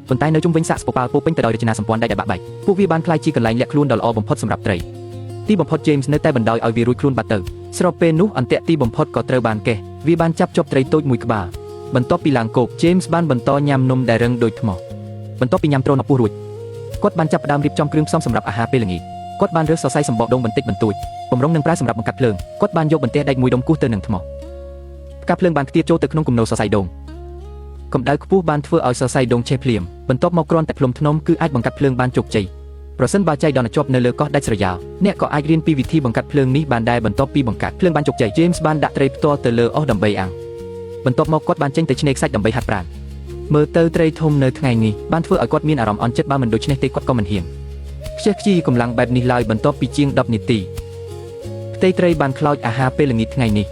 ប៉ុន្តែនៅជុំវិញសាកស្ពប៉ាល់ពោពេញទៅដោយរចនាសម្ព័ន្ធដែកដែលបាក់បែកពួកវាបានក្លាយជាកន្លែងលាក់ខ្លួនដ៏ល្អបំផុតសម្រាប់ត្រីទីបំផុត James នៅតែបណ្ដោយឲ្យវារួចខ្លួនបាត់ទៅស្របពេលនោះអន្ទាក់ទីបំផុតក៏ត្រូវបានកេះវាបានចាប់ជាប់ត្រីតូចមួយក្បាលបន្ទាប់ពីឡើងគោក James បានបន្តញ៉ាំនំដែលរឹងដូចថ្មបន្ទាប់ពីញ៉ាំត្រូនអពុះរួចគាត់បានចាប់ផ្ដើមរៀបចំគ្រឿងផ្សំសម្រាប់អាហារពេលល្ងាចគាត់បានរើសសរសៃសម្បកដូងបន្តិចបន្តួចបំរុងនឹងប្រើសម្រាប់បង្កាត់ភ្លើងគាត់បានយកបន្ទះដែកមួយដុំគោះទៅនឹងថ្មផ្កាភ្លើងបានខ្ទាតចូលទៅក្នុងគំនរសរសៃដូងកម្ដៅខ្ពស់បានធ្វើឲ្យសរសៃដូងឆេះភ្លាមបន្ទាប់មកគ្រាន់តែភ្លុំធ្នមគឺអាចបង្កាត់ភ្លើងបានជោគជ័យប្រសិនបើចៃដន្យជាប់នៅលើកោះដាច់ស្រយាលអ្នកក៏អាចរៀនពីវិធីបង្កាត់ភ្លើងនេះបានដែរបន្ទាប់ពីបង្កាត់ភ្លើងបានជោគជ័យ James បានដាក់ត្រីផ្ទាល់ទៅលើអុសដើម្បីអាំងបន្ទាប់មកគាត់បានចេញទៅឆ្នេរខ្សាច់ដើម្បីហាត់ប្រាណមើលទៅត្រីធំនៅថ្ងៃនេះបានធ្វើឲ្យគាត់មានអារម្មណ៍អន់ចិត្តបើមិនដូច្នេះទេគាត់ក៏មិនហ៊ានខ្ជិះខ្ជាយកម្លាំងបែបនេះឡើយបន្ទាប់ពីជាង10នាទីផ្ទៃត្រីបានខ្លោចអាហារពេលល្ងាចថ្ងៃនេះ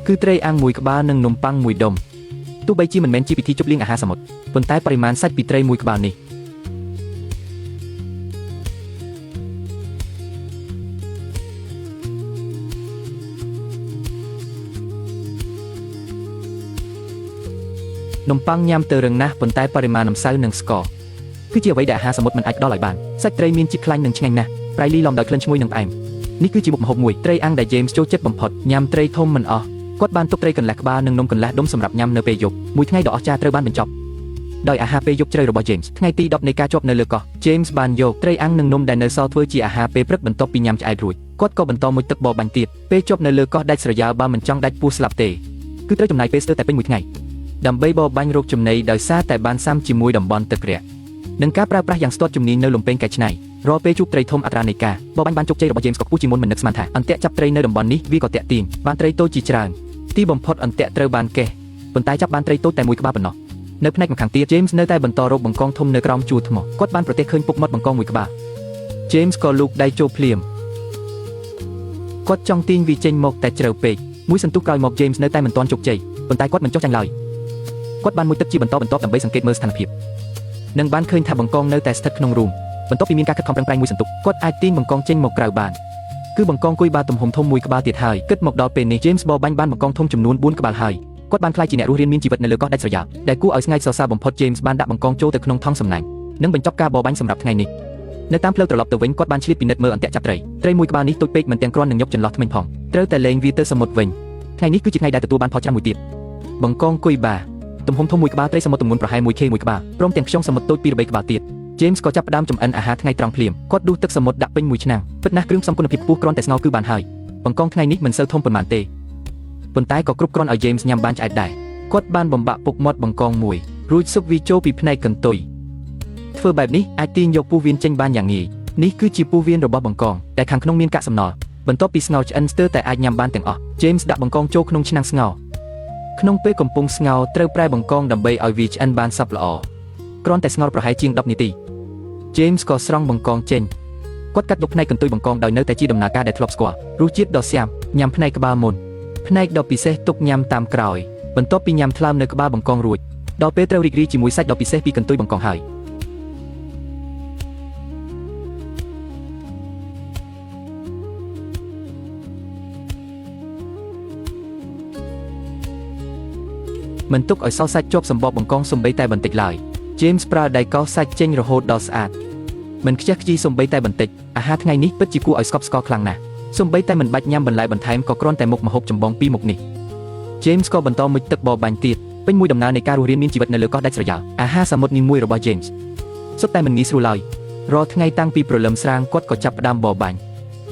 គឺត្រីអាំងមួយក្បាលនិងនំប៉័ងមួយដុំទោះបីជាមិនមែនជាពិធីជប់លៀងអាហារសមុទ្រប៉ុន្តែបរិមាណសាច់ពីត្រីមួយក្បាលនេះនំប៉័ងញ៉ាំទៅរឹងណាស់ប៉ុន្តែបរិមាណម្សៅនិងស្ករគឺជាអ្វីដែលអាហារសមុទ្រមិនអាចផ្ដល់ឲ្យបានសាច់ត្រីមានជាតិខ្លាញ់និងឆ្ងាញ់ណាស់ប្រៃលីឡំដោយក្លិនឈ្ងុយនិងផ្អែមនេះគឺជាមុខម្ហូបមួយត្រីអាំងដែល James ចូលចិត្តបំផុតញ៉ាំត្រីធំមិនអស់គាត់បានទុកត្រីកន្លះក្បាលនិងនំកន្លះដុំសម្រាប់ញ៉ាំនៅពេលយប់មួយថ្ងៃដ៏អស្ចារ្យត្រូវបានបញ្ចប់ដោយអាហារពេលយប់ជ្រៅរបស់ James ថ្ងៃទី10នៃការជាប់នៅលើកោះ James បានយកត្រីអាំងនិងនំដែលនៅសល់ធ្វើជាអាហារពេលព្រឹកបន្ទាប់ពីញ៉ាំឆ្អែតរួចគាត់ក៏បន្តមុជទឹកបរបាញ់ទៀតពេលជាប់នៅលើកោះដាច់ស្រយាលបើមិនចង់ដាច់ពោះស្លាប់ទេគឺត្រូវចំណាយពេលស្ទើរតែពេញមួយថ្ងៃដើម្បីបរបាញ់រកចំណីដោយសារតែបានស៊ាំជាមួយតំបន់ទឹករាក់និងការប្រើប្រាស់យ៉ាងស្ទាត់ជំនាញនៅលំពែងកែច្នៃរាល់ពេលជួបត្រីធំអត្រានៃការបរបាញ់បានជោគជ័យរបស់ James ក៏ខ្ពស់ជាងមុនមិននឹកស្មានថាអន្ទាក់ចាប់ត្រីនៅតំបន់នេះវាក៏តាក់ទាញបានត្រីតូចជាច្រើនទីបំផុតអន្ទាក់ត្រូវបានកេះប៉ុន្តែចាប់បានត្រីតូចតែមួយក្បាលប៉ុណ្ណោះនៅផ្នែកម្ខាងទៀត James នៅតែបន្តរកបង្កងធំនៅក្រោមជួរថ្មគាត់បានប្រទះឃើញពុកមាត់បង្កងមួយក្បាល James ក៏លូកដៃចូលភ្លាមគាត់ចង់ទាញវាចេញមកតែជ្រៅពេកមួយសន្ទុះក្រោយមក James នៅតែមិនទាន់ជោគជ័យប៉ុន្តែគាត់មិនចុះចាញ់ឡើយគាត់បានមុជទឹកជាបន្តបន្ទាប់ដើម្បីសង្កេតមើលស្ថានភាពនិងបានឃើញថាបង្កងនៅតែស្ថិតក្នុងរូងបន្ទាប់ពីមានការខិតខំប្រឹងប្រែងមួយសន្ទុះគាត់អាចទាញបង្កងចេញមកក្រៅបានគឺបង្កងគុយបាទំហំធំមួយក្បាលទៀតហើយគិតមកដល់ពេលនេះ James បរបាញ់បានបង្កងធំចំនួន4ក្បាលហើយគាត់បានក្លាយជាអ្នករស់រានមានជីវិតនៅលើកោះដាច់ស្រយាលដែលគួរឲ្យស្ងើចសរសើរបំផុត James បានដាក់បង្កងចូលទៅក្នុងថង់សំណាញ់និងបញ្ចប់ការបរបាញ់សម្រាប់ថ្ងៃនេះនៅតាមផ្លូវត្រឡប់ទៅវិញគាត់បានឆ្លៀតពិនិត្យមើលអន្ទាក់ចាប់ត្រីមួយក្បាលនេះតូចពេកមិនទាំងគ្រាន់នឹងយកចន្លោះធ្មេញផងត្រូវតែលែងវាទៅសមុទ្រវិញថ្ងៃនេះគឺជាថ្ងៃដែលទទួលបានផលច្រើនមួយទៀតបង្កងគុយបាទំហំធំមួយក្បាលត្រីសមុទ្រទម្ងន់ប្រហែល 1K មួយក្បាលព្រមទាំងខ្យងសមុទ្រតូច2-3ក្បាលទៀត James ក៏ចាប់ផ្ដើមចម្អិនអាហារថ្ងៃត្រង់ភ្លាមគាត់ដួសទឹកសមុទ្រដាក់ពេញមួយឆ្នាំងពិតណាស់គ្រឿងផ្សំគុណភាពខ្ពស់គ្រាន់តែស្ងោរគឺបានហើយបង្កងថ្ងៃនេះមិនសូវធំប៉ុន្មានទេប៉ុន្តែក៏គ្រប់គ្រាន់ឲ្យ James ញ៉ាំបានឆ្អែតដែរគាត់បានបំបាក់ពុកមាត់បង្កងមួយរួចស៊ុបវាចូលពីផ្នែកកន្ទុយធ្វើបែបនេះអាចទាញយកពោះវៀនចេញបានយ៉ាងងាយនេះគឺជាពោះវៀនរបស់បង្កងដែលខាងក្នុងមានកាកសំណល់បន្ទាប់ពីស្ងោរឆ្អិនស្ទើរតែអាចញ៉ាំបានទាំងអស់ James ដាក់បង្កងចូលក្នុងឆ្នាំងស្ងោរក្នុងពេលកំពុងស្ងោរត្រូវប្រែបង្កងដើម្បីឲ្យវាឆ្អិនបានសព្វល្អគ្រាន់តែស្ងោរប្រហែលជាង10នាទី James ក៏ស្រង់បង្កងចេញគាត់កាត់យកផ្នែកកន្ទុយបង្កងដោយនៅតែជាដំណើរការដែលធ្លាប់ស្គាល់រសជាតិដ៏ស្អាតញ៉ាំផ្នែកក្បាលមុនផ្នែកដ៏ពិសេសទុកញ៉ាំតាមក្រោយបន្ទាប់ពីញ៉ាំថ្លើមនៅក្បាលបង្កងរួចដល់ពេលត្រូវរីករាយជាមួយសាច់ដ៏ពិសេសពីកន្ទុយបង្កងហើយមិនទុកឲ្យសល់សាច់ជាប់សម្បកបង្កងសំបីតែបន្តិចឡើយ James ប្រើដៃកោសសាច់ចេញរហូតដល់ស្អាតមិនខ្ជះខ្ជាយសំបីតែបន្តិចអាហារថ្ងៃនេះពិតជាគួរឲ្យស្កប់ស្កល់ខ្លាំងណាស់សំបីតែមិនបាច់ញ៉ាំបន្លែបន្ថែមក៏គ្រាន់តែមុខម្ហូបចម្បងពីរមុខនេះ James ក៏បន្តមុជទឹកបរបាញ់ទៀតពេញមួយដំណើរនៃការរស់រានមានជីវិតនៅលើកោះដាច់ស្រយាលអាហារសមុទ្រនីមួយរបស់ James សុទ្ធតែមិនងាយស្រួលឡើយរាល់ថ្ងៃតាំងពីព្រលឹមស្រាងគាត់ក៏ចាប់ផ្ដើមបរបាញ់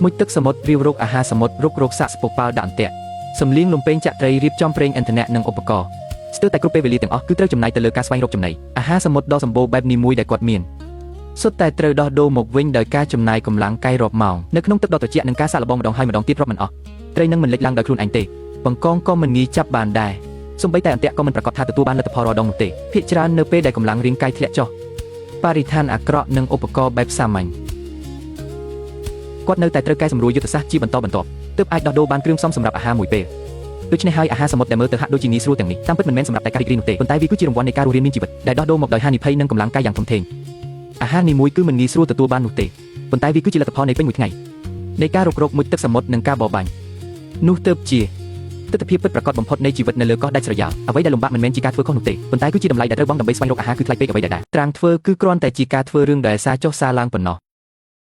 មុជទឹកសមុទ្ររាវរកអាហារសមុទ្ររកសាកស្ពប៉ាល់ដាក់អន្ទាក់សំលៀងលំពេងចាក់ត្រីរៀបចំប្រេងឥន្ធនៈនិងឧបករណ៍ស្ទើរតែគ្រប់ពេលវេលាទាំងអស់គឺត្រូវចំណាយទៅលើការស្វែងរកចំណីអាហារសមុទ្រដ៏សម្បូរបែបនីមួយដែលគាត់មានសុទ្ធតែត្រូវដោះដូរមកវិញដោយការចំណាយកម្លាំងកាយរាប់ម៉ោងនៅក្នុងទឹកដ៏ត្រជាក់និងការសាកល្បងម្ដងហើយម្ដងទៀតរាប់មិនអស់ត្រីនឹងមិនលេចឡើងដោយខ្លួនឯងទេបង្កងក៏មិនងាយចាប់បានដែរសូម្បីតែអន្ទាក់ក៏មិនប្រកាសថាទទួលបានលទ្ធផលរាល់ដងនោះទេភាគច្រើននៅពេលដែលកម្លាំងរាងកាយធ្លាក់ចុះបរិស្ថានអាក្រក់និងឧបករណ៍បែបសាមញ្ញគាត់នៅតែត្រូវកែសម្រួលយុទ្ធសាស្ត្រជាបន្តបន្ទាប់ទើបអាចដោះដូរបានគ្រឿងផ្សំសម្រាប់អាហារមួយពេលដូច្នេះហើយអាហារសមុទ្រដែលមើលទៅហាក់ដូចជាងាយស្រួលទាំងនេះតាមពិតមិនមែនសម្រាប់តែការរីករាយនោះទេប៉ុន្តែវាគឺជារង្វាន់នៃការរស់រានមានជីវិតដែលដោះដូរមកដោយហានិភ័យនិងកម្លាំងកាយយ៉ាងធំធេងអាហារនីមួយគឺមិនងាយស្រួលទទួលបាននោះទេប៉ុន្តែវាគឺជាលទ្ធផលនៃពេញមួយថ្ងៃនៃការរករកមុជទឹកសមុទ្រនិងការបរបាញ់នោះទើបជាទិដ្ឋភាពពិតប្រាកដបំផុតនៃជីវិតនៅលើកោះដាច់ស្រយាលអ្វីដែលលំបាកមិនមែនជាការធ្វើខុសនោះទេប៉ុន្តែគឺជាតម្លៃដែលត្រូវបង់ដើម្បីស្វែងរកអាហារគឺថ្លៃពេកអ្វីដែលត្រាំងធ្វើគឺគ្រាន់តែជាការធ្វើរឿងដែលសារចុះសារឡើងប៉ុណ្ណោះ